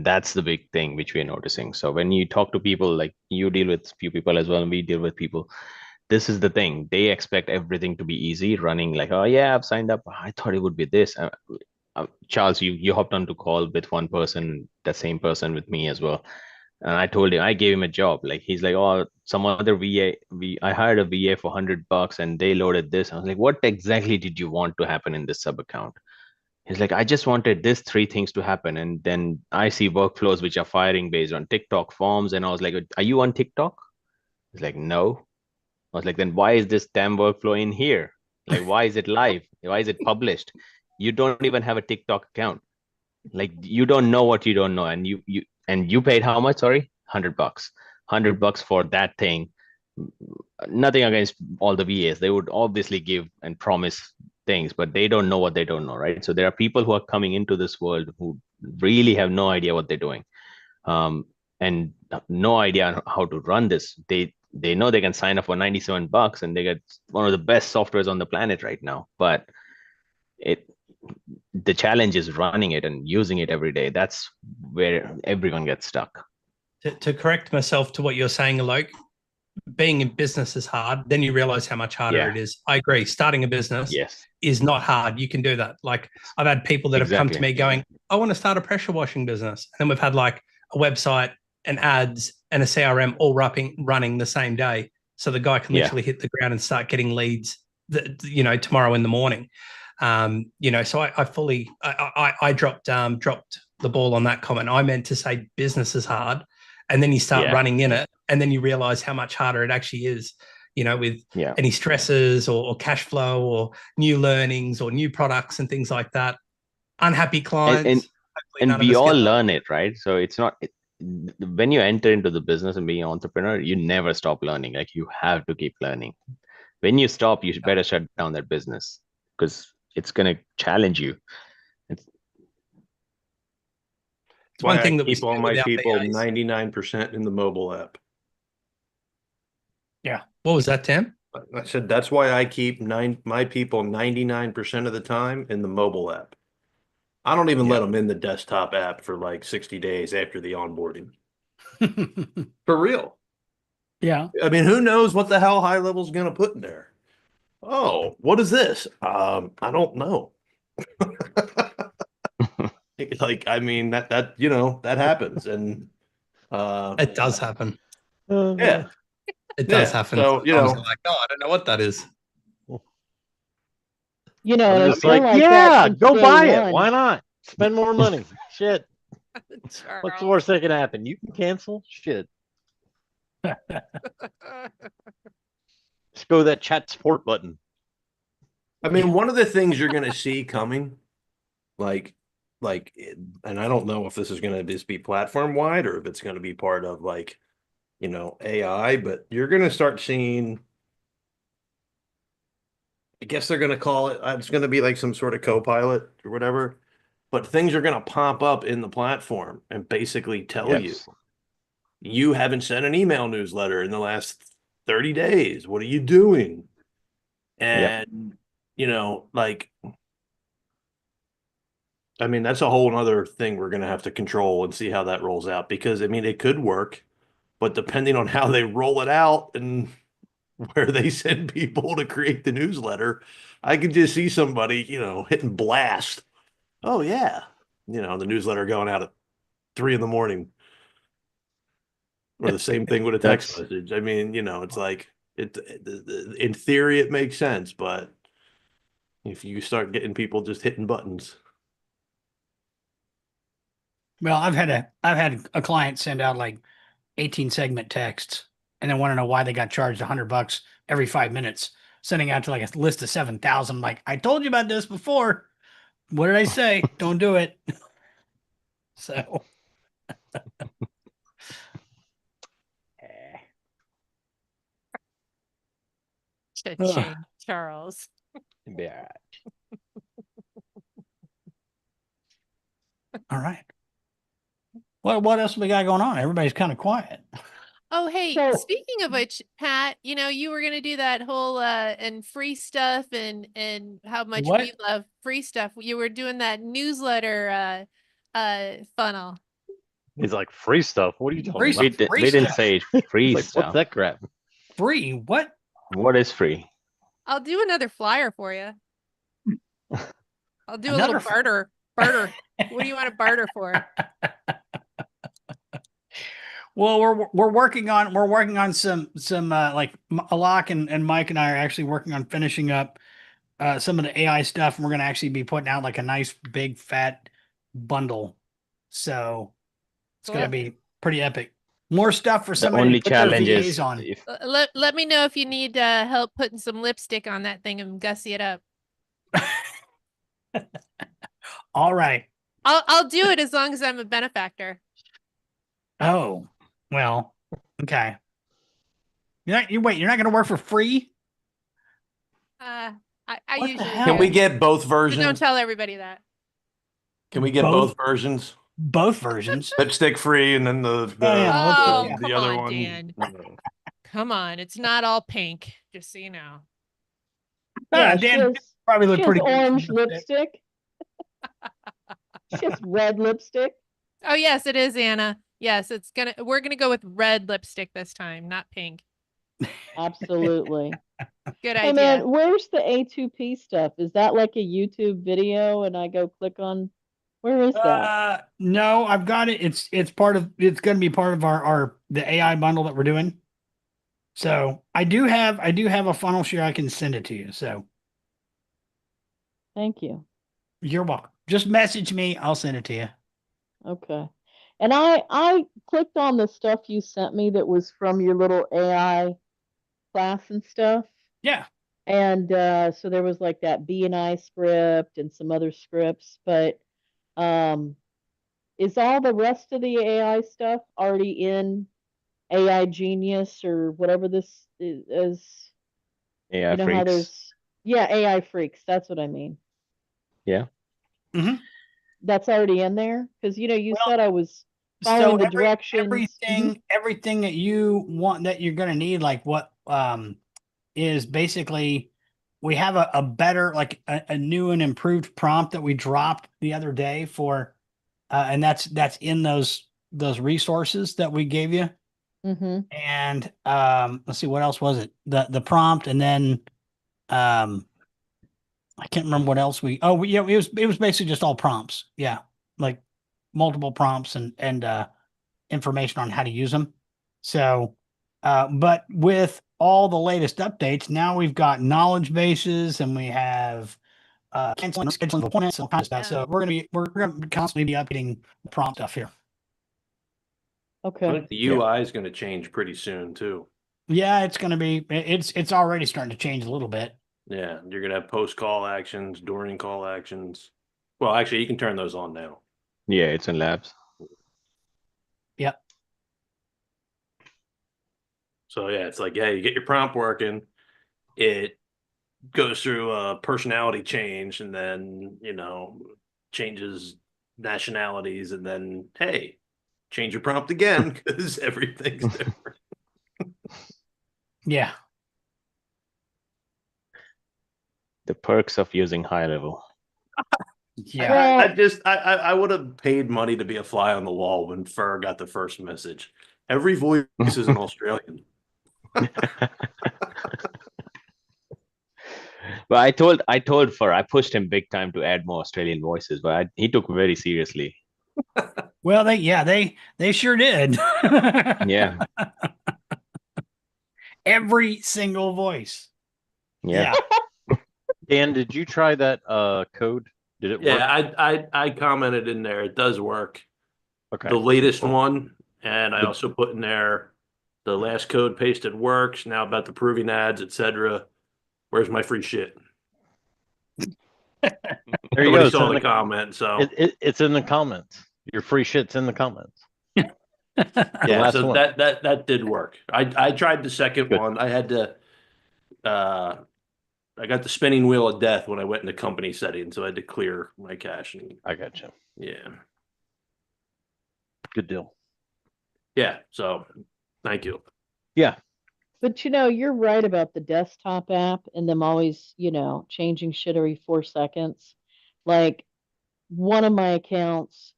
that's the big thing which we're noticing. So when you talk to people, like you deal with few people as well, and we deal with people, this is the thing. They expect everything to be easy, running like, oh yeah, I've signed up. I thought it would be this. Charles, you hopped on to call with one person, the same person with me as well. And I told him, I gave him a job. Like he's like, oh, some other I hired a VA for $100 and they loaded this. I was like, what exactly did you want to happen in this sub account? He's like, I just wanted this three things to happen. And then I see workflows which are firing based on TikTok forms. And I was like, are you on TikTok? He's like, no. I was like, then why is this damn workflow in here? Like, why is it live? Why is it published? You don't even have a TikTok account. Like, you don't know what you don't know. And you paid how much? Sorry, $100. $100 for that thing. Nothing against all the VAs. They would obviously give and promise things, but they don't know what they don't know, right? So there are people who are coming into this world who really have no idea what they're doing, and no idea how to run this. They know they can sign up for $97 and they get one of the best softwares on the planet right now, but it the challenge is running it and using it every day. That's where everyone gets stuck. To correct myself to what you're saying, Alok, being in business is hard. Then you realize how much harder it is. I agree. Starting a business is not hard. You can do that. Like I've had people that have come to me going, I want to start a pressure washing business. And then we've had like a website and ads and a CRM all running the same day. So the guy can literally hit the ground and start getting leads, tomorrow in the morning. So I dropped the ball on that comment. I meant to say business is hard. And then you start running in it, and then you realize how much harder it actually is, with any stresses or cash flow or new learnings or new products and things like that. Unhappy clients. And we all learn it, right? So it's not, when you enter into the business and being an entrepreneur, you never stop learning. Like you have to keep learning. When you stop, you better shut down that business because it's going to challenge you. It's one thing that keep all my people 99% in the mobile app. Yeah. What was that, Tim? I said that's why I keep my people 99% of the time in the mobile app. I don't even let them in the desktop app for like 60 days after the onboarding. For real. Yeah. I mean, who knows what the hell HighLevel is going to put in there? Oh, what is this? I don't know. Like, I mean, that that happens, and it does happen. Yeah, it does happen. So like, oh, I don't know what that is. And I'm it's been like that since go day buy it. one. Why not? Spend more money. Shit. What's the worst that can happen? You can cancel. Shit. Just go to that chat support button. I mean, one of the things you're going to see coming, like, and I don't know if this is going to just be platform wide or if it's going to be part of like, AI, but you're going to start seeing, I guess they're going to call it, it's going to be like some sort of co-pilot or whatever, but things are going to pop up in the platform and basically tell you haven't sent an email newsletter in the last 30 days. What are you doing? And, like, I mean, that's a whole other thing we're going to have to control and see how that rolls out because, I mean, it could work, but depending on how they roll it out and where they send people to create the newsletter, I could just see somebody, hitting blast. Oh, yeah. The newsletter going out at 3 a.m. or the same thing with a text message. I mean, it's like in theory, it makes sense, but if you start getting people just hitting buttons. Well, I've had a client send out like 18 segment texts and then want to know why they got charged $100 every 5 minutes, sending out to like a list of 7,000. Like, I told you about this before. What did I say? Don't do it. So. Cha-ching, Charles. Yeah. All right. What else we got going on? Everybody's kind of quiet. Oh, hey, speaking of which, Pat, you were gonna do that whole and free stuff and how much we love free stuff. You were doing that newsletter funnel. He's like, free stuff. What are you talking about? We didn't say free stuff. What's that crap? Free? What? What is free? I'll do another flyer for you. I'll do a little barter. What do you want to barter for? Well, we're working on some like Alok and Mike and I are actually working on finishing up some of the AI stuff, and we're gonna actually be putting out like a nice big fat bundle. So it's gonna Cool. be pretty epic. More stuff for The somebody to only put their challenge VAs is on. if Let me know if you need help putting some lipstick on that thing and gussy it up. All right. I'll do it as long as I'm a benefactor. Oh, well, okay. You're not gonna work for free? I What the usually hell? Can we do. get both But don't versions? tell everybody that. Can we get Both both versions? both versions. Lipstick free, and then Yeah, yeah. Oh, Yeah. the come other on, one. Dan. Come on, it's not all pink, just so you know. Yeah, Dan probably look she has pretty good. orange lipstick. She has red lipstick. Oh yes, it is, Anna. Yes, we're gonna go with red lipstick this time, not pink. Absolutely. Good Hey idea. man, where's the A2P stuff? Is that like a YouTube video and I go click on where is that? No, I've got it. It's going to be part of our the AI bundle that we're doing. So I do have a funnel share. I can send it to you. So Thank you. you're welcome. Just message me. I'll send it to you. Okay. And I clicked on the stuff you sent me that was from your little AI class and stuff. Yeah. And so there was like that B&I script and some other scripts, but um is all the rest of the AI stuff already in AI Genius or whatever this is? AI You know how freaks, yeah, AI Freaks, that's what I mean. yeah, Hmm. That's already in there? Because you Well, said I was so following the directions. everything that you want that you're going to need, like what is basically we have a better like a new and improved prompt that we dropped the other day for and that's in those resources that we gave you. Mm-hmm. And let's see, what else was it? The prompt, and then um I can't remember what else yeah, it was basically just all prompts. Yeah. Like multiple prompts and information on how to use them. So but with all the latest updates, now we've got knowledge bases and we have canceling scheduling appointments and all kinds of stuff. Yeah. So we're gonna constantly be updating prompt stuff here. I Okay. think the UI is going to change pretty soon too. Yeah, it's already starting to change a little bit. Yeah, you're going to have post call actions, during call actions. Well, actually, you can turn those on now. yeah, it's in labs. Yep. So yeah, it's like, yeah, you get your prompt working, it goes through a personality change, and then changes nationalities, and then hey, change your prompt again because everything's different. Yeah. The perks of using HighLevel. Yeah. I would have paid money to be a fly on the wall when Fur got the first message. Every voice is an Australian. But I told Fur, I pushed him big time to add more Australian voices, but he took very seriously. Well, they sure did. Yeah, Every single voice. yeah. Dan, did you try that code? Did it work? Yeah, I commented in there. It does work. Okay. The latest Cool. one, and I also put in there the last code pasted works. Now about the proving ads, etc. Where's my free shit? There you Nobody go. saw the comment, so It's in the comments. Your free shit's in the comments. yeah, last so one. that did work. I tried the second Good. one. I had to I got the spinning wheel of death when I went into company settings, so I had to clear my cache. And I got you. yeah, Good deal. yeah. So thank you. Yeah. But you're right about the desktop app and them always, changing shit every 4 seconds. Like one of my accounts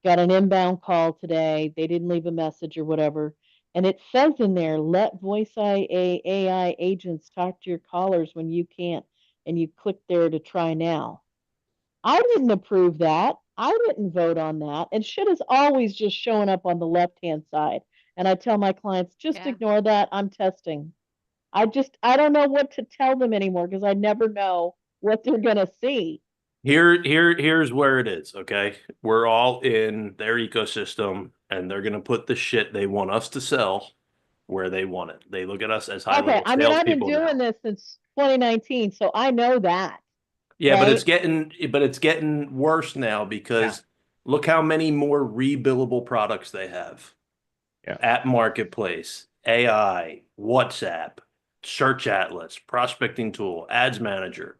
got an inbound call today. They didn't leave a message or whatever. And it says in there, let voice AI agents talk to your callers when you can't. And you click there to try now. I didn't approve that. I didn't vote on that. And shit is always just showing up on the left hand side. And I tell my clients, just Yeah. ignore that. I'm testing. I don't know what to tell them anymore because I never know what they're going to see. Here's where it is, okay? We're all in their ecosystem, and they're gonna put the shit they want us to sell where they want it. They look at us as high Okay. level I mean, I've been salespeople now. doing this since 2019, so I know that. Yeah, Right? but it's getting worse now because look how many more rebillable products they have. Yeah. App Marketplace, AI, WhatsApp, Search Atlas, Prospecting Tool, Ads Manager.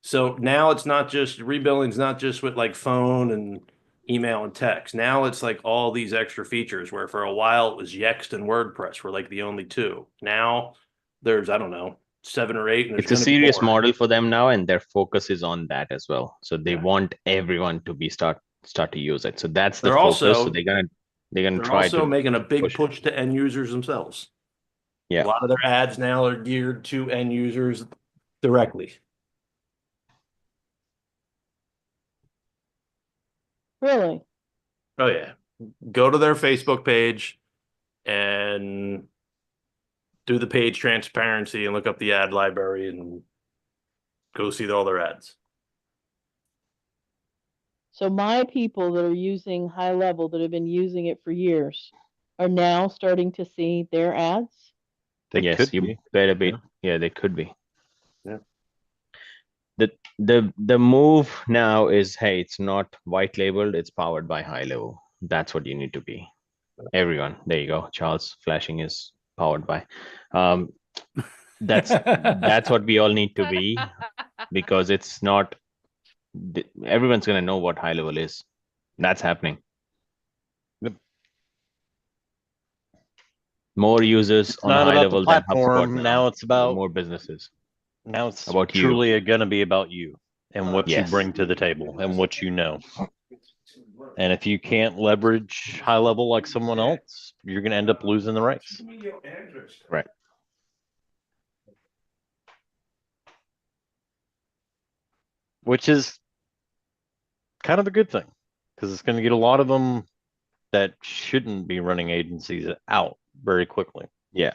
So now it's not just rebilling's not just with like phone and email and text. Now it's like all these extra features where for a while it was Yext and WordPress were like the only two. Now there's, I don't know, 7 or 8, and there's It's a going to be serious more. model for them now, and their focus is on that as well. So they want everyone to be start to use it. So that's the They're focus. So also they're gonna they're try also to making a big push it. push to end users themselves. A Yeah. lot of their ads now are geared to end users directly. Really? Oh yeah. Go to their Facebook page and do the page transparency and look up the ad library and go see all their ads. So my people that are using HighLevel that have been using it for years are now starting to see their ads. They Yes, could you be. better be. Yeah. Yeah, they could be. Yeah. The move now is, hey, it's not white labeled, it's powered by HighLevel. That's what you need to be. Everyone. There you go. Charles flashing is powered by. Um, that's what we all need to be, because it's not everyone's gonna know what HighLevel is. That's happening. Yep. More users It's on not about the HighLevel than HubSpot platform. now. Now it's about More businesses. now it's About you. truly going to be about you and what you Yes. bring to the table and what you know. And if you can't leverage HighLevel like someone else, you're going to end up losing the race. Right. Which is kind of a good thing because it's going to get a lot of them that shouldn't be running agencies out very quickly. Yeah.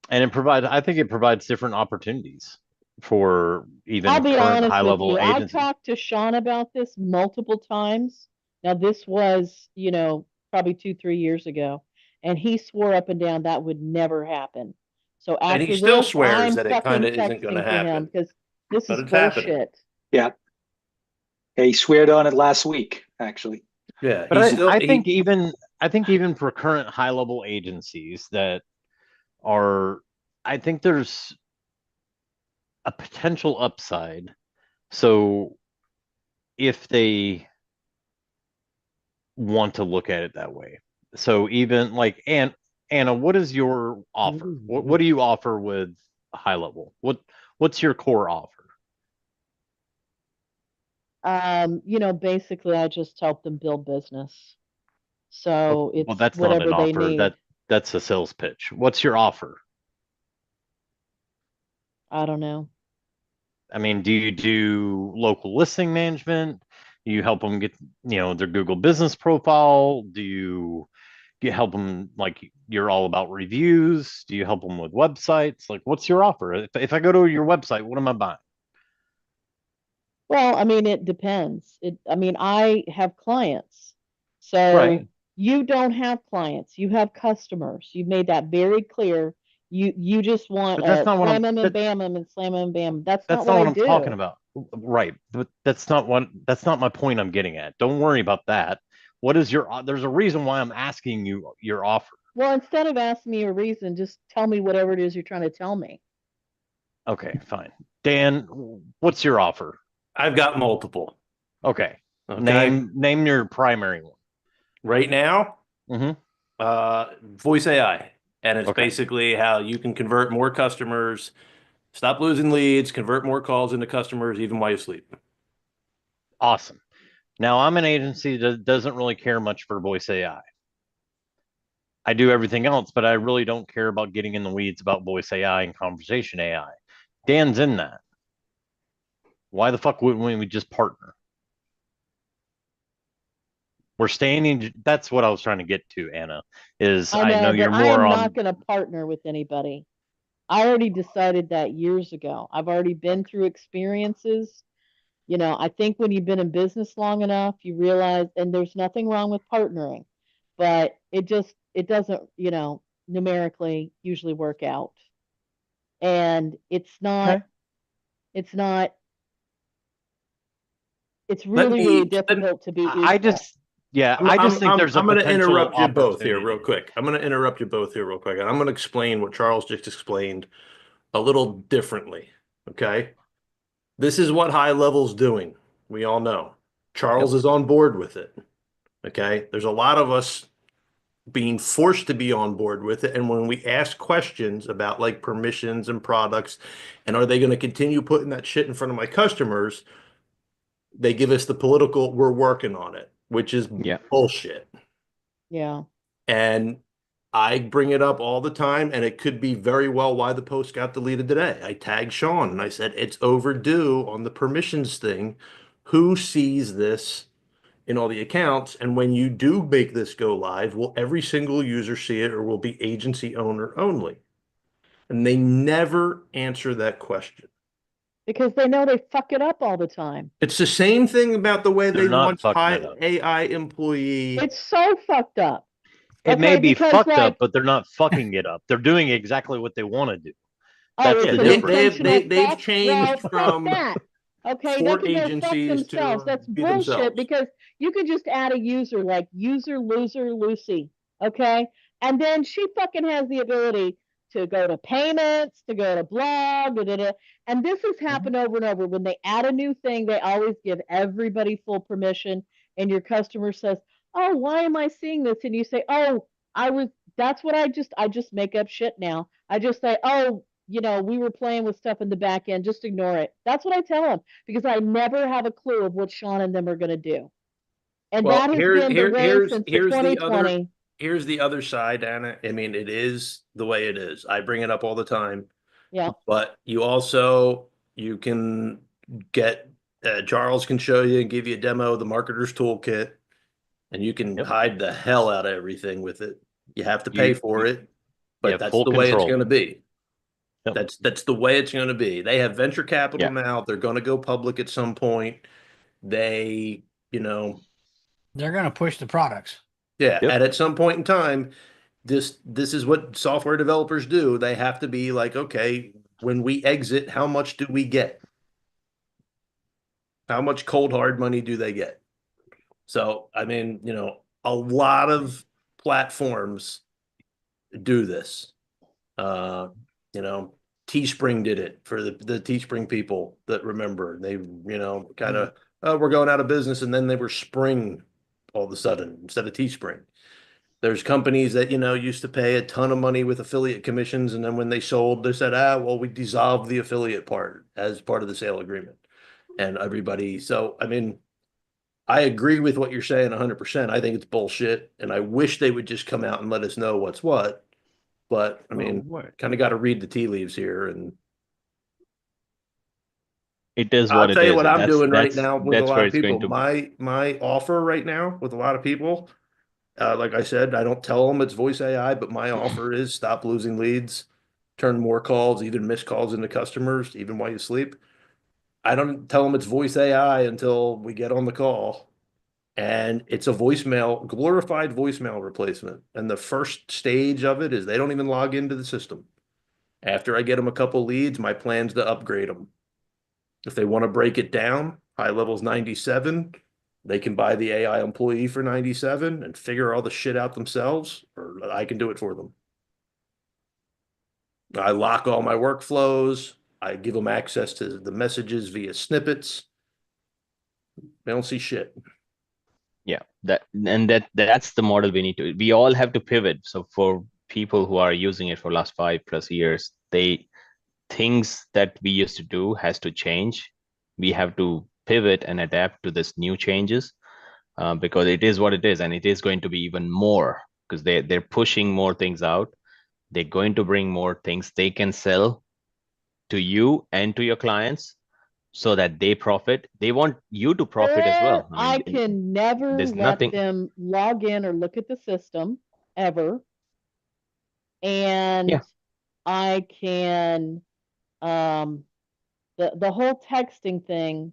And I think it provides different opportunities for even I'll be current honest high with level you. I've agencies. talked to Sean about this multiple times. Now, this was, probably 2, 3 years ago, and he swore up and down that would never happen. So And he after still this, swears I'm that it kind fucking of isn't going to texting to him happen, because this but is it's happening. bullshit. Yeah. Yeah, he sweared on it last week, actually. Yeah, But he's still I think even for current high level agencies that are, I think there's a potential upside. So if they want to look at it that way. So even like Anna, what is your offer? What do you offer with HighLevel? What's your core offer? Basically I just help them build business. So Well, it's that's not an whatever they offer. need. That's a sales pitch. What's your offer? I don't know. I mean, do you do local listing management? Do you help them get, their Google business profile? Do you help them like you're all about reviews? Do you help them with websites? Like, what's your offer? If I go to your website, what am I buying? Well, I mean, it depends. I have clients. So Right. you don't have clients, you have customers. You've made that very clear. You just want But that's a not what slam 'em and bam 'em and slam 'em and bam. That's not that's what not I what I'm talking do. about. Right. But that's not my point I'm getting at. Don't worry about that. What is there's a reason why I'm asking you your offer. Well, instead of asking me a reason, just tell me whatever it is you're trying to tell me. Okay, fine. Dan, what's your offer? I've got multiple. Okay. Okay. Name your primary one. Right now, Mm-hmm. voice AI. And it's Okay. basically how you can convert more customers, stop losing leads, convert more calls into customers even while you sleep. Awesome. Now I'm an agency that doesn't really care much for voice AI. I do everything else, but I really don't care about getting in the weeds about voice AI and conversation AI. Dan's in that. Why the fuck wouldn't we just partner? we're staying in. That's what I was trying to get to, Anna. Is I I know know, you're but I more am not on. going to partner with anybody. I already decided that years ago. I've already been through experiences. I think when you've been in business long enough, you realize, and there's nothing wrong with partnering, but it doesn't, numerically usually work out. And Okay. it's not, it's Let really, really me. Let, difficult to beat I yourself. just, yeah, I just think there's a I'm going to potential interrupt you both here real opportunity. quick. I'm going to interrupt you both here real quick, and I'm going to explain what Charles just explained a little differently. Okay, this is what High Level's doing. We all know. Charles Yep. is on board with it. Okay, there's a lot of us being forced to be on board with it, and when we ask questions about like permissions and products, and are they going to continue putting that shit in front of my customers, they give us the political, we're working on it, which is Yeah. bullshit. Yeah. And I bring it up all the time, and it could be very well why the post got deleted today. I tagged Sean and I said, it's overdue on the permissions thing. Who sees this in all the accounts? And when you do make this go live, will every single user see it or will be agency owner only? And they never answer that question. Because they know they fuck it up all the time. It's the same thing about the way They're they not launched fucking high it up. AI employee. It's so fucked up. It may Okay, be because fucked up, like, but they're not fucking it up. They're doing exactly what they want to do. oh, That's Yeah, it's the an difference. intentional they've fuck. changed Well, fuck from that. Okay, they for can go fuck agencies themselves. to That's be bullshit themselves. because you could just add a user like user loser Lucy. Okay. And then she fucking has the ability to go to payments, to go to blog, da, da, da. And this has happened over and over. When they add a new thing, they always give everybody full permission. And your customer says, oh, why am I seeing this? And you say, oh, that's what I just make up shit now. I just say, oh, we were playing with stuff in the back end. Just ignore it. That's what I tell them because I never have a clue of what Sean and them are going to do. And Well, that has been the way since the here's the other 2020. here's the other side, Anna. I mean, it is the way it is. I bring it up all the time, Yeah. but you can get Charles can show you and give you a demo of the marketer's toolkit, and you can Yep. hide the hell out of everything with it. You have to pay for it, You but have that's full the way it's control. going to be. Yep. That's the way it's going to be. They have venture capital Yeah. now. They're going to go public at some point. They, you know, They're going to push the products. yeah, Yep. and at some point in time, this is what software developers do. They have to be like, okay, when we exit, how much do we get? How much cold hard money do they get? So, I mean, a lot of platforms do this. Uh, you know, Teespring did it for the Teespring people that remember. They, kind of, oh, we're going out of business, and then they were Spring all of a sudden instead of Teespring. There's companies that, used to pay a ton of money with affiliate commissions, and then when they sold, they said, well, we dissolved the affiliate part as part of the sale agreement. And everybody, so I mean, I agree with what you're saying 100%. I think it's bullshit, and I wish they would just come out and let us know what's what. But I mean, kind of got to read the tea leaves here. And It is I'll what it tell you is. what I'm That's doing right that's now with a that's lot where of it's going people. to. My offer right now with a lot of people, like I said, I don't tell them it's voice AI, but my offer is stop losing leads, turn more calls, even missed calls into customers, even while you sleep. I don't tell them it's voice AI until we get on the call. And it's a voicemail, glorified voicemail replacement. And the first stage of it is they don't even log into the system. After I get them a couple leads, my plan's to upgrade them. If they want to break it down, high level's 97. They can buy the AI employee for 97 and figure all the shit out themselves, or I can do it for them. I lock all my workflows. I give them access to the messages via snippets. They don't see shit. Yeah, that's the model we need to. We all have to pivot. So for people who are using it for last 5+ years, things that we used to do has to change. We have to pivot and adapt to this new changes, because it is what it is, and it is going to be even more because they're pushing more things out. They're going to bring more things they can sell to you and to your clients. so that they profit. They want you to profit as Or well. I I mean, can never there's let nothing. them log in or look at the system ever. And Yeah. I can the whole texting thing,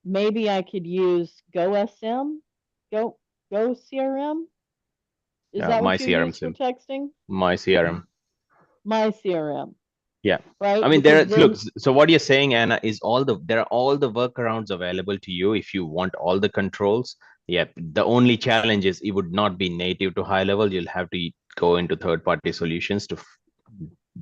maybe I could use GoSM, Go Go CRM. Is that My what you CRM use for sim, texting? my CRM. My CRM, Yeah. I right? mean, there Because are, look, then, so what you're saying, Anna, is there are all the workarounds available to you if you want all the controls. Yeah. The only challenge is it would not be native to HighLevel. You'll have to go into third-party solutions to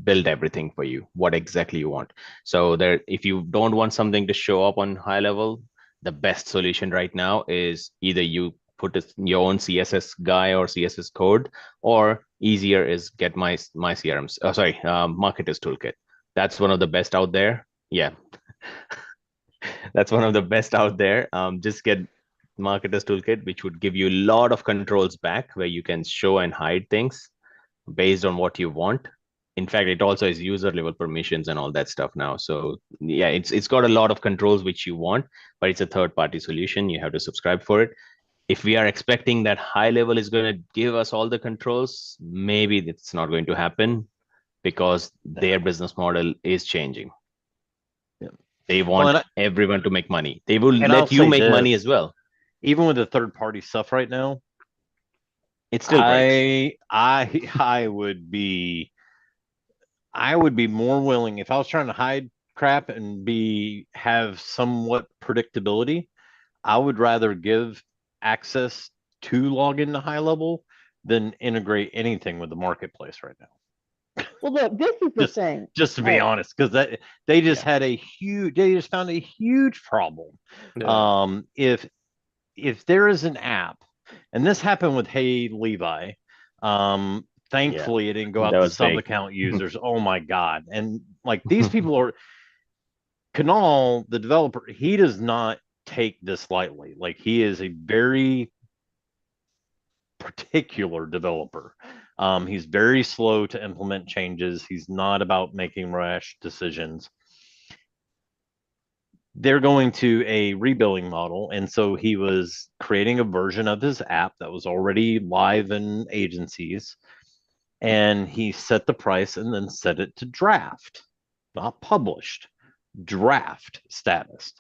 build everything for you, what exactly you want. So there, if you don't want something to show up on HighLevel, the best solution right now is either you put your own CSS guy or CSS code, or easier is get my CRMs. Oh, sorry, Marketers Toolkit. That's one of the best out there. Yeah, that's one of the best out there. Just get Marketers Toolkit, which would give you a lot of controls back where you can show and hide things based on what you want. In fact, it also has user level permissions and all that stuff now. So yeah, it's got a lot of controls which you want, but it's a third party solution. You have to subscribe for it. If we are expecting that HighLevel is going to give us all the controls, maybe it's not going to happen because their business model is changing. Yeah. They Well, want everyone to make money. They will and I'll let you say make money this, as well. even with the third party stuff right now, It still breaks. I would be more willing if I was trying to hide crap and have somewhat predictability. I would rather give access to log into HighLevel than integrate anything with the marketplace right now. well, look, this is the just thing. just to All be right. honest, because that they just Yeah. had a huge they just found a huge problem. Yeah. If there is an app, and this happened with Hey Levi, Yeah. thankfully it didn't go That out to was sub big. account users. Oh my god. And like these people are Kanal, the developer, he does not take this lightly. Like he is a very particular developer. He's very slow to implement changes. He's not about making rash decisions. They're going to a rebilling model. And so he was creating a version of his app that was already live in agencies. And he set the price and then set it to draft, not published, draft status.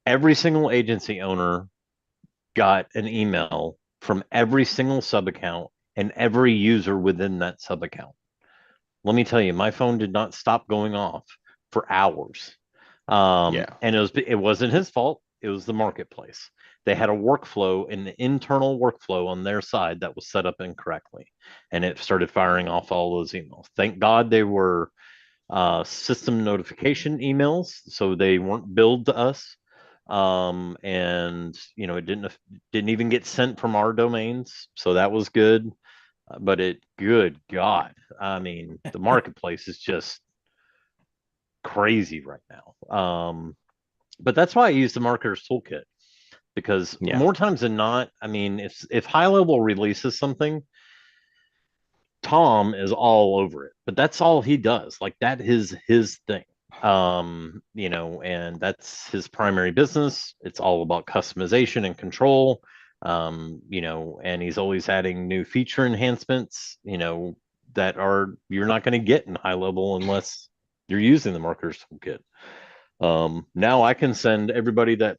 Every single agency owner got an email from every single sub account and every user within that sub account. Let me tell you, my phone did not stop going off for hours. Yeah. And it wasn't his fault. It was the marketplace. They had a workflow, an internal workflow on their side that was set up incorrectly, and it started firing off all those emails. Thank God they were system notification emails, so they weren't billed to us. And it didn't even get sent from our domains, so that was good. But good God, I mean, the marketplace is just crazy right now. But that's why I use the marketers toolkit, because Yeah. more times than not, I mean, if HighLevel releases something, Tom is all over it, but that's all he does. Like that is his thing. And that's his primary business. It's all about customization and control. And he's always adding new feature enhancements, that you're not going to get in HighLevel unless you're using the marketers toolkit. Now I can send everybody that,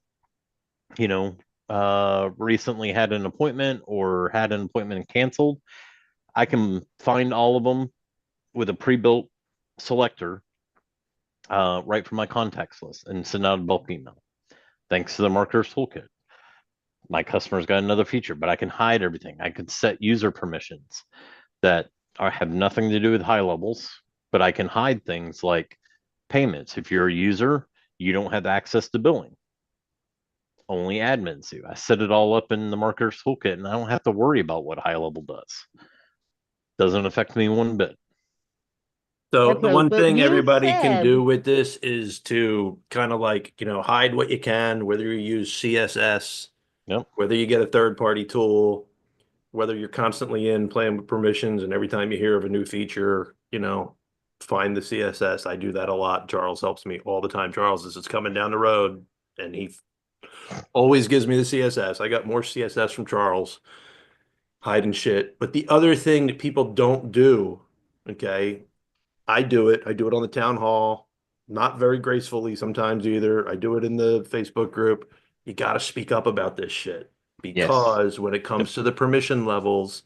recently had an appointment or had an appointment canceled. I can find all of them with a pre-built selector, right from my contacts list and send out a bulk email. Thanks to the marketers toolkit. My customer's got another feature, but I can hide everything. I can set user permissions that have nothing to do with HighLevels, but I can hide things like payments. If you're a user, you don't have access to billing. Only admins do. I set it all up in the marketers toolkit, and I don't have to worry about what HighLevel does. Doesn't affect me one bit. So the Okay, one but thing you everybody can said, do with this is to kind of like, hide what you can, whether you use CSS, Yep. whether you get a third party tool, whether you're constantly in playing with permissions and every time you hear of a new feature, find the CSS. I do that a lot. Charles helps me all the time. Charles is coming down the road and he always gives me the CSS. I got more CSS from Charles hiding shit. But the other thing that people don't do, okay, I do it. I do it on the town hall, not very gracefully sometimes either. I do it in the Facebook group. You got to speak up about this shit Yes. because when it comes to the permission levels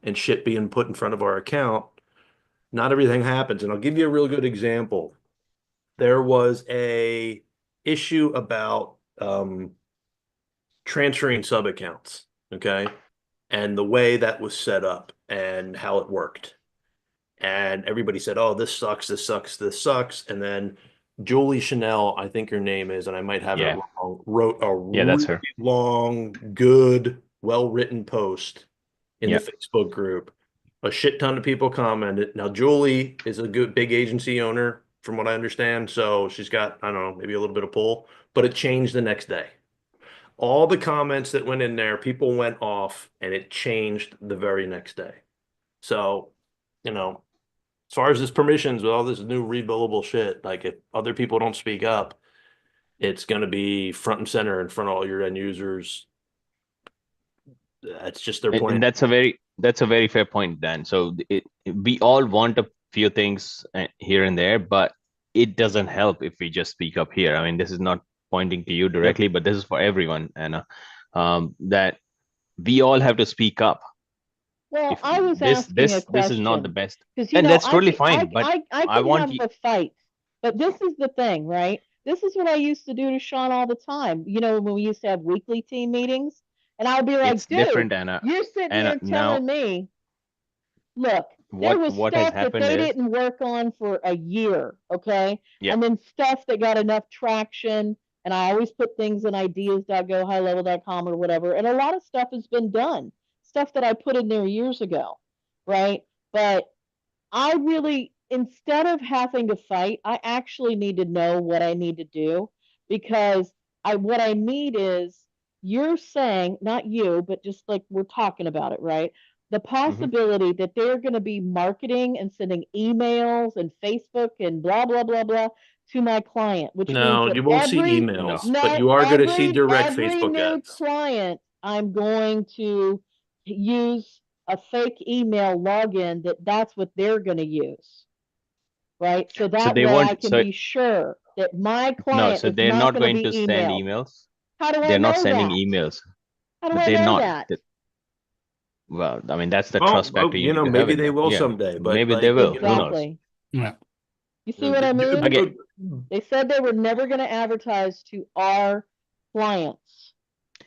and shit being put in front of our account, not everything happens. And I'll give you a real good example. There was a issue about transferring sub accounts, okay, and the way that was set up and how it worked. And everybody said, "Oh, this sucks, this sucks, this sucks." And then Julie Chanel, I think her name is, and I might have it Yeah. wrong, wrote a Yeah, that's really her. long, good, well-written post in the Yeah. Facebook group. A shit ton of people commented. Now, Julie is a good big agency owner, from what I understand. So she's got, I don't know, maybe a little bit of pull, but it changed the next day. All the comments that went in there, people went off and it changed the very next day. So, you know, as far as this permissions with all this new rebillable shit, like if other people don't speak up, it's going to be front and center in front of all your end users. That's just their plan. And that's a very fair point, Dan. So we all want a few things here and there, but it doesn't help if we just speak up here. I mean, this is not pointing to you directly, but this is for everyone, Anna. That we all have to speak up. Well, If I was this asking a this is not the question best, because and that's totally fine. But I I can want have you. a fight, but this is the thing, right? This is what I used to do to Sean all the time. You know, when we used to have weekly team meetings, and I would be like, It's "Dude, different, Anna. you're sitting Anna, here now telling me, look, there was what has stuff that happened they is, didn't work on for a year, okay? yeah. And then stuff that got enough traction, and I always put things in ideas.go, highlevel.com or whatever, and a lot of stuff has been done, stuff that I put in there years ago, right? But I really, instead of having to fight, I actually need to know what I need to do because what I need is you're saying, not you, but just like we're talking about it, right? The Mhm. possibility that they're going to be marketing and sending emails and Facebook and blah, blah, blah, blah to my client, which means No, that you won't see No. emails, but no, you are going to see direct every Facebook new ads. client, I'm going to use a fake email login that's what they're going to use, right? So So that they way I want. can So be sure that my no. client So is they're not not going to going be to send emailed. emails. How do I They're not know sending that? emails. How do I They're know not. that? Well, I mean, that's the Oh, trust well, factor you you need know, to have maybe in they them. will Yeah, someday, but maybe they like, will. you Who know, knows? Exactly. Yeah. You see what I mean? Again, They said they were never going to advertise to our clients,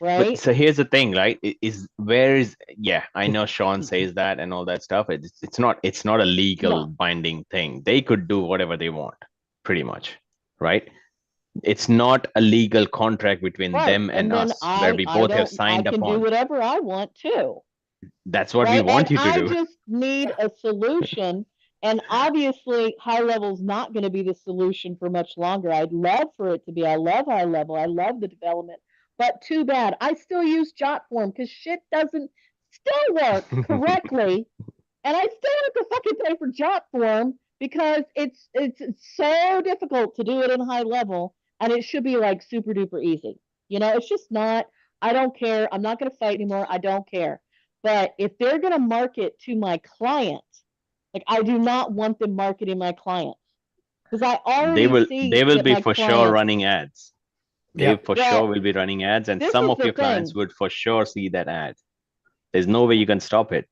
but right? so here's the thing, right? Is where is yeah? I know Sean says that and all that stuff. It's not a legal No. binding thing. They could do whatever they want, pretty much, right? It's not a legal contract between Right. them And and then us where we I both have don't I signed can do upon. whatever I want too. That's what we Right. And want you to I do. just need a solution. And obviously, high level is not going to be the solution for much longer. I'd love for it to be. I love high level. I love the development. But too bad. I still use Jotform because shit doesn't still work correctly. And I still have to fucking pay for Jotform because it's so difficult to do it in high level. And it should be like super duper easy. You know, it's just not. I don't care. I'm not going to fight anymore. I don't care. But if they're going to market to my client, like I do not want them marketing my clients because I already They see will that be my for sure client, running ads. They Yeah. for sure well, will be running ads, and this some is of the your clients thing, would for sure see that ad. There's no way you can stop it.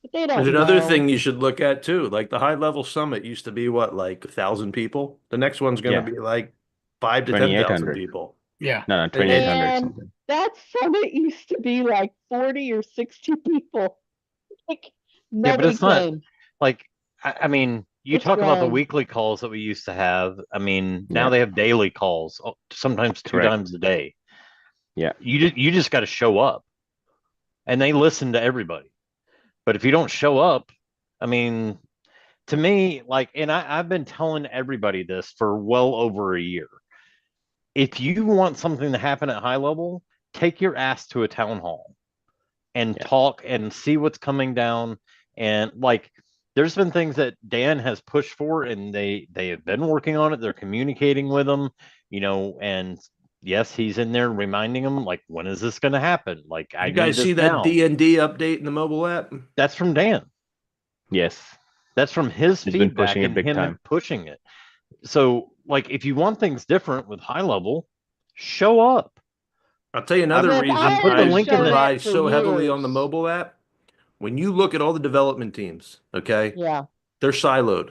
but they and don't another know. thing you should look at too, like the high level summit used to be what, like 1,000 people. The next one's going to Yeah, be like 5 to 10,000 2,800. people. Yeah. No, no, And, and 2,800 Man, something. that summit used to be like 40 or 60 people. Like Yeah, but nobody it's not came. like I mean, you It's talk about the grown. weekly calls that we used to have. I mean, now Yeah, they have daily calls, sometimes two correct. times a day. Yeah, You just got to show up, and they listen to everybody. But if you don't show up, I mean, to me, like, and I've been telling everybody this for well over a year. If you want something to happen at high level, take your ass to a town hall and yeah, talk and see what's coming down. And like, there's been things that Dan has pushed for, and they have been working on it. They're communicating with them, and yes, he's in there reminding them, like, when is this going to happen? Like, I You need guys this see that now. D&D update in the mobile app? That's from Dan. Yes. That's from his He's been feedback pushing it and big him time. pushing it. So, like, if you want things different with HighLevel, show up. I'll tell you another I've reason put the I link in the- rely for so heavily on the years. mobile app. When you look at all the development teams, okay, Yeah. they're siloed.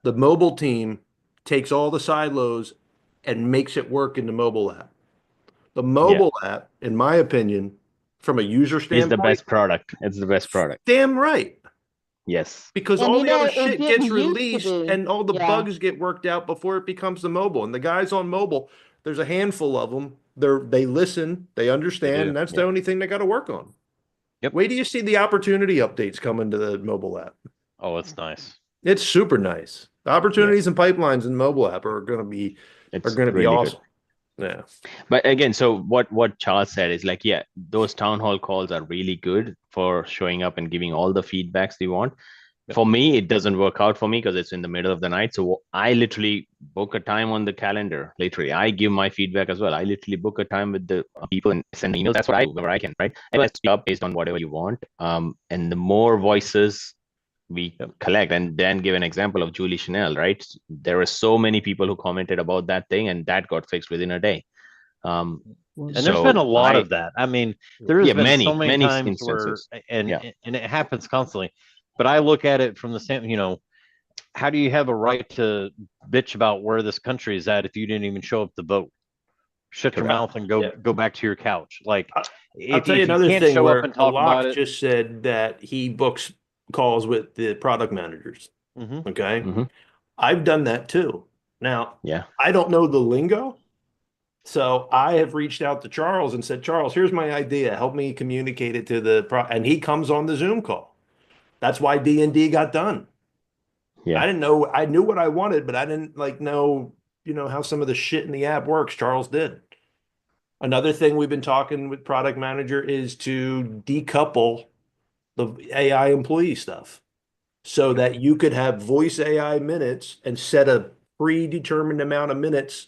The mobile team takes all the silos and makes it work in the mobile app. The mobile app, in my opinion, from a user Is the standpoint, best product. It's the best product. damn right. Yes. Because And all the other it shit didn't gets used to released be. and all the Yeah. bugs get worked out before it becomes the mobile. And the guys on mobile, there's a handful of them. They listen, they understand, and that's the Yeah. only thing they got to work on. Yep. Wait till you see the opportunity updates coming to the mobile app. Oh, it's nice. It's super nice. The opportunities and pipelines in the mobile app are going to be It's be really good. awesome. Yeah. But again, so what Charles said is like, yeah, those town hall calls are really good for showing up and giving all the feedbacks they want. Yep. For me, it doesn't work out for me because it's in the middle of the night. So I literally book a time on the calendar. Literally, I give my feedback as well. I literally book a time with the people and send emails. That's what I do whenever I can, right? And let's up based on whatever you want. And the more voices we collect, and then give an example of Julie Chanel, right? There were so many people who commented about that thing, and that got fixed within a day. And there's been a lot of that. I mean, there has been so many times instances. where, and it happens constantly. But I look at it from the standpoint, how do you have a right to bitch about where this country is at if you didn't even show up to vote? Shut your mouth and go back to your couch. Like, I'll tell you if you another can't thing show up where and talk about Alok it, just said that he books calls with the product managers. Mhm. Okay. Mhm. I've done that too. Now, Yeah. I don't know the lingo. So I have reached out to Charles and said, Charles, here's my idea. Help me communicate it to and he comes on the Zoom call. That's why D&D got done. Yeah. I didn't know, I knew what I wanted, but I didn't know, how some of the shit in the app works. Charles did. Another thing we've been talking with product manager is to decouple the AI employee stuff so that you could have voice AI minutes and set a predetermined amount of minutes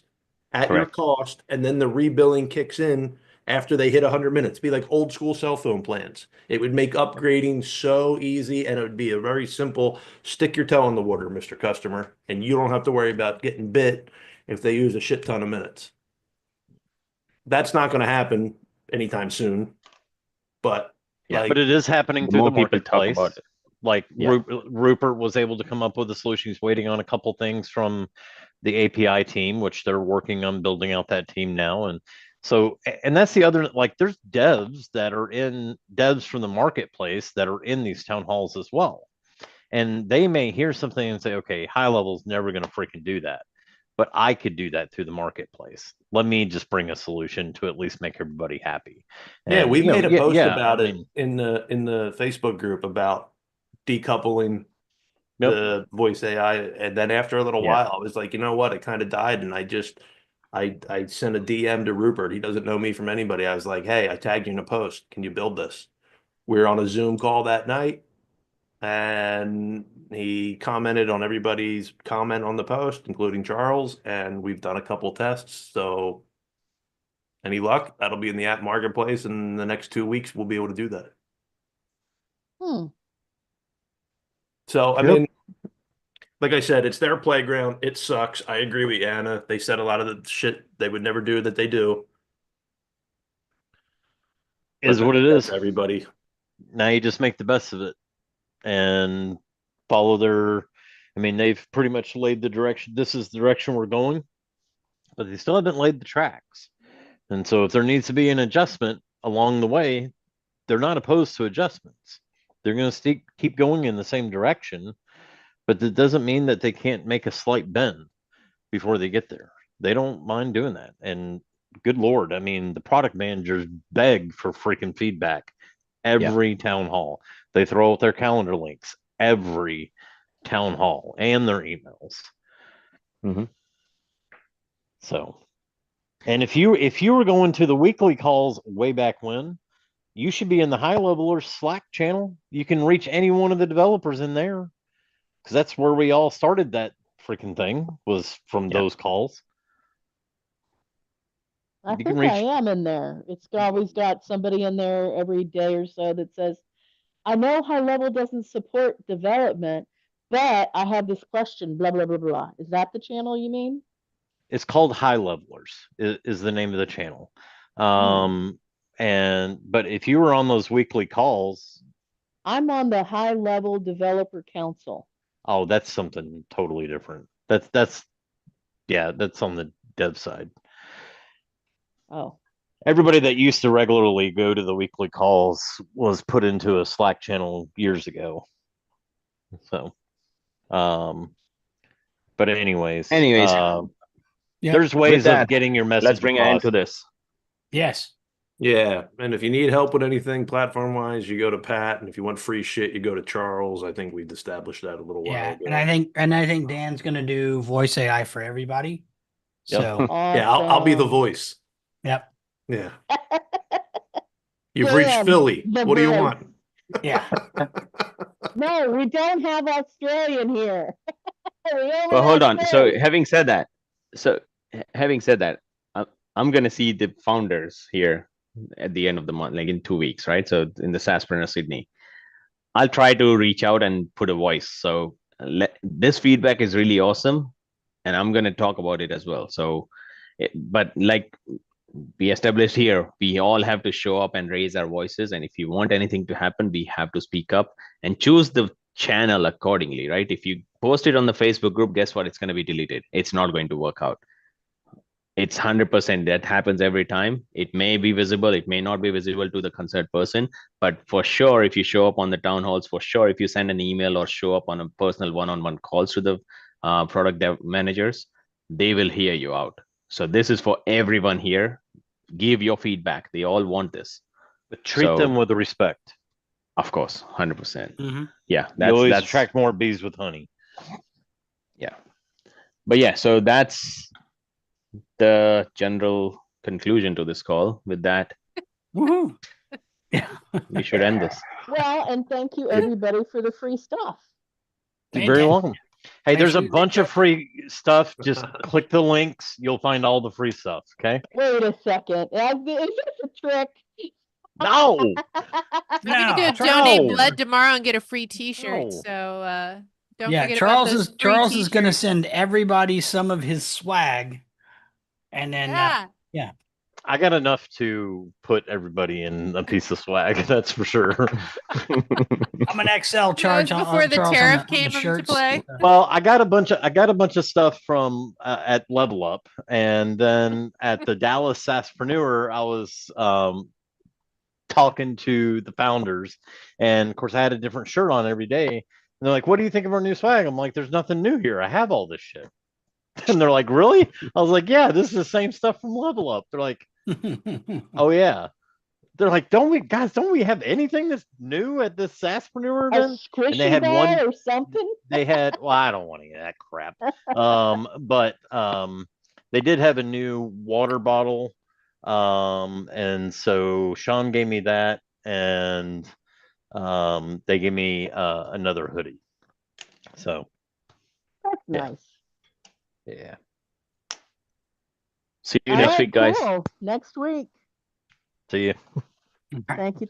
at your Correct. cost, and then the rebilling kicks in after they hit 100 minutes. Be like old school cell phone plans. It would make upgrading so easy, and it would be a very simple stick your toe in the water, Mr. Customer, and you don't have to worry about getting bit if they use a shit ton of minutes. That's not going to happen anytime soon, but Yeah. but it is happening The through the more people talk marketplace. about it. Like, Yeah. Rupert was able to come up with a solution. He's waiting on a couple things from the API team, which they're working on building out that team now. And so, and that's the other, like, there's devs from the marketplace that are in these town halls as well. And they may hear something and say, okay, HighLevel's never going to freaking do that. But I could do that through the marketplace. Let me just bring a solution to at least make everybody happy. yeah, And, we made a post about I it mean, in the Facebook group about decoupling yep. the voice AI. And then after a little Yeah. while, I was like, you know what? It kind of died. And I sent a DM to Rupert. He doesn't know me from anybody. I was like, hey, I tagged you in a post. Can you build this? We were on a Zoom call that night, and he commented on everybody's comment on the post, including Charles. And we've done a couple tests. So any luck, that'll be in the app marketplace. And the next 2 weeks, we'll be able to do that. Hmm. So, I Yep. mean, like I said, it's their playground. It sucks. I agree with Anna. They said a lot of the shit they would never do that they do. Is But what it that's is. everybody. Now you just make the best of it and follow their. I mean, they've pretty much laid the direction. This is the direction we're going, but they still haven't laid the tracks. And so, if there needs to be an adjustment along the way, they're not opposed to adjustments. They're going to keep going in the same direction, but that doesn't mean that they can't make a slight bend before they get there. They don't mind doing that. And good Lord, I mean, the product managers beg for freaking feedback every town hall. They throw out their calendar links every town hall and their emails. Mm-hmm. So, and if you were going to the weekly calls way back when, you should be in the high levelers Slack channel. You can reach any one of the developers in there because that's where we all started that freaking thing was from those calls. I You can think I reach. am in there. It's always got somebody in there every day or so that says, I know HighLevel doesn't support development, but I have this question, blah, blah, blah, blah. Is that the channel you mean? It's called High Levelers is the name of the channel. But if you were on those weekly calls, I'm on the HighLevel Developer Council. oh, that's something totally different. That's on the dev side. Oh, Everybody that used to regularly go to the weekly calls was put into a Slack channel years ago. So, but anyways, Anyways, there's with ways of that, getting your let's message bring an end across. to this. Yes. Yeah, and if you need help with anything platform-wise, you go to Pat, and if you want free shit, you go to Charles. I think we've established that a little while Yeah. ago. And I think Dan's gonna do voice AI for everybody. Yep. So Yeah, I'll be the awesome. voice. yep. Yeah. You've reached Dan, Philly. the What do you voice. want? Yeah. No, we don't have Australian here. We only But hold have on. So Philly. having said that, I'm gonna see the founders here at the end of the month, like in 2 weeks, right? So in the SaaSpreneur Sydney, I'll try to reach out and put a voice. So this feedback is really awesome, and I'm gonna talk about it as well. So, but like we established here, we all have to show up and raise our voices. And if you want anything to happen, we have to speak up and choose the channel accordingly, right? If you post it on the Facebook group, guess what? It's going to be deleted. It's not going to work out. It's 100% that happens every time. It may be visible, it may not be visible to the concerned person, but for sure, if you show up on the town halls, for sure, if you send an email or show up on a personal one-on-one calls to the product dev managers, they will hear you out. So this is for everyone here. Give your feedback. They all want this. But treat them with respect. Of course, 100%. Mm-hmm. Yeah, You always attract more bees with honey. Yeah, but yeah, so that's the general conclusion to this call. With that, Woohoo. Yeah. we should end this. Well, and thank you everybody for the free stuff. You're very welcome. Hey, Make there's sure a you bunch of free stuff. Just click the links. You'll find all the free stuff. Okay. Wait a second. Is this a trick? No. I'm gonna go No. donate No. blood tomorrow and get a free T-shirt. No. So don't Yeah, forget about those free Charles is gonna T-shirts. send everybody some of his swag. And then Yeah. I got enough to put everybody in a piece of swag. That's for sure. I'm an XL That charge was on before the Charles tariff on the came into shirts. play. Well, I got a bunch of stuff from at Level Up, and then at the Dallas SaaSpreneur, I was talking to the founders, and of course, I had a different shirt on every day. And they're like, "What do you think of our new swag?" I'm like, "There's nothing new here. I have all this shit." And they're like, "Really?" I was like, "Yeah, this is the same stuff from Level Up." They're like, "Oh yeah." They're like, don't we have anything that's new at this SaaSpreneur A event? And they squishy had one. ball or something? They had, well, I don't want any of that crap. But they did have a new water bottle. And so Sean gave me that, and they gave me another hoodie. So That's yeah. nice. Yeah. See you All next right, week, guys. cool. Next week. See you. Thank you.